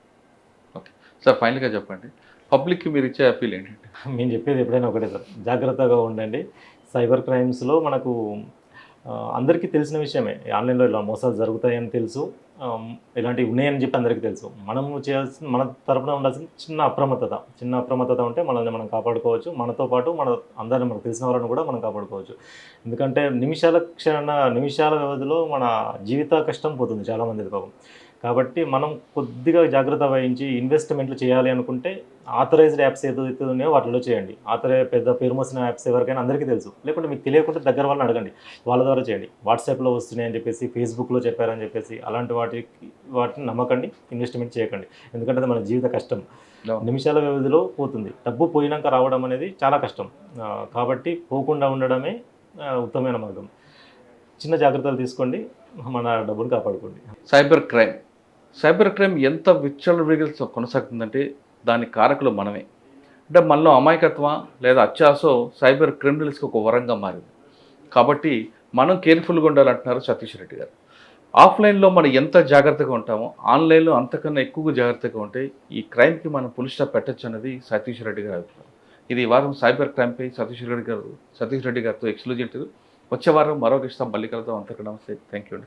[SPEAKER 2] ఓకే సార్, ఫైనల్గా చెప్పండి, పబ్లిక్కి మీరు ఇచ్చే అప్పీల్ ఏంటంటే?
[SPEAKER 3] మేము చెప్పేది ఎప్పుడైనా ఒకటే సార్, జాగ్రత్తగా ఉండండి. సైబర్ క్రైమ్స్లో మనకు అందరికీ తెలిసిన విషయమే, ఆన్లైన్లో ఇలా మోసాలు జరుగుతాయని తెలుసు, ఇలాంటివి ఉన్నాయని చెప్పి అందరికీ తెలుసు. మనము చేయాల్సిన, మన తరపున ఉండాల్సిన చిన్న అప్రమత్తత ఉంటే మనల్ని మనం కాపాడుకోవచ్చు. మనతో పాటు అందరిని మనకు తెలిసిన వాళ్ళని కూడా మనం కాపాడుకోవచ్చు. ఎందుకంటే నిమిషాల వ్యవధిలో మన జీవిత కష్టం పోతుంది చాలామంది పాపం. కాబట్టి మనం కొద్దిగా జాగ్రత్త వహించి ఇన్వెస్ట్మెంట్లు చేయాలి అనుకుంటే ఆథరైజ్డ్ యాప్స్ ఏదైతే ఉన్నాయో వాటిలో చేయండి. పెద్ద పేరు మోసిన యాప్స్ ఎవరికైనా అందరికీ తెలుసు. లేకుంటే మీకు తెలియకుంటే దగ్గర వాళ్ళని అడగండి, వాళ్ళ ద్వారా చేయండి. వాట్సాప్లో వస్తున్నాయని చెప్పేసి, ఫేస్బుక్లో చెప్పారని చెప్పేసి అలాంటి వాటిని నమ్మకండి, ఇన్వెస్ట్మెంట్ చేయకండి. ఎందుకంటే అది మన జీవిత కష్టం, నిమిషాల వ్యవధిలో పోతుంది. డబ్బు పోయినాక రావడం అనేది చాలా కష్టం. కాబట్టి పోకుండా ఉండడమే ఉత్తమమైన మార్గం. చిన్న జాగ్రత్తలు తీసుకోండి, మన డబ్బును కాపాడుకోండి.
[SPEAKER 2] సైబర్ క్రైమ్ ఎంత విచ్చలవిడిగా కొనసాగుతుందంటే దాని కారకులు మనమే. అంటే మనలో అమాయకత్వం లేదా అత్యాసో సైబర్ క్రిమినల్స్కి ఒక వరంగా మారింది. కాబట్టి మనం కేర్ఫుల్గా ఉండాలంటున్నారు సతీష్ రెడ్డి గారు. ఆఫ్లైన్లో మనం ఎంత జాగ్రత్తగా ఉంటామో ఆన్లైన్లో అంతకన్నా ఎక్కువగా జాగ్రత్తగా ఉంటే ఈ క్రైమ్కి మనం పులి స్టాప్ పెట్టచ్చు అన్నది సతీష్ రెడ్డి గారి అభిప్రాయం. ఇది ఈ వారం సైబర్ క్రైమ్పై సతీష్ రెడ్డి గారితో ఎక్స్క్లూజివ్. వచ్చే వారం మరొక ఇష్టం మళ్ళీ కలుద్దాం. అంతకు నమస్తే. Thank you.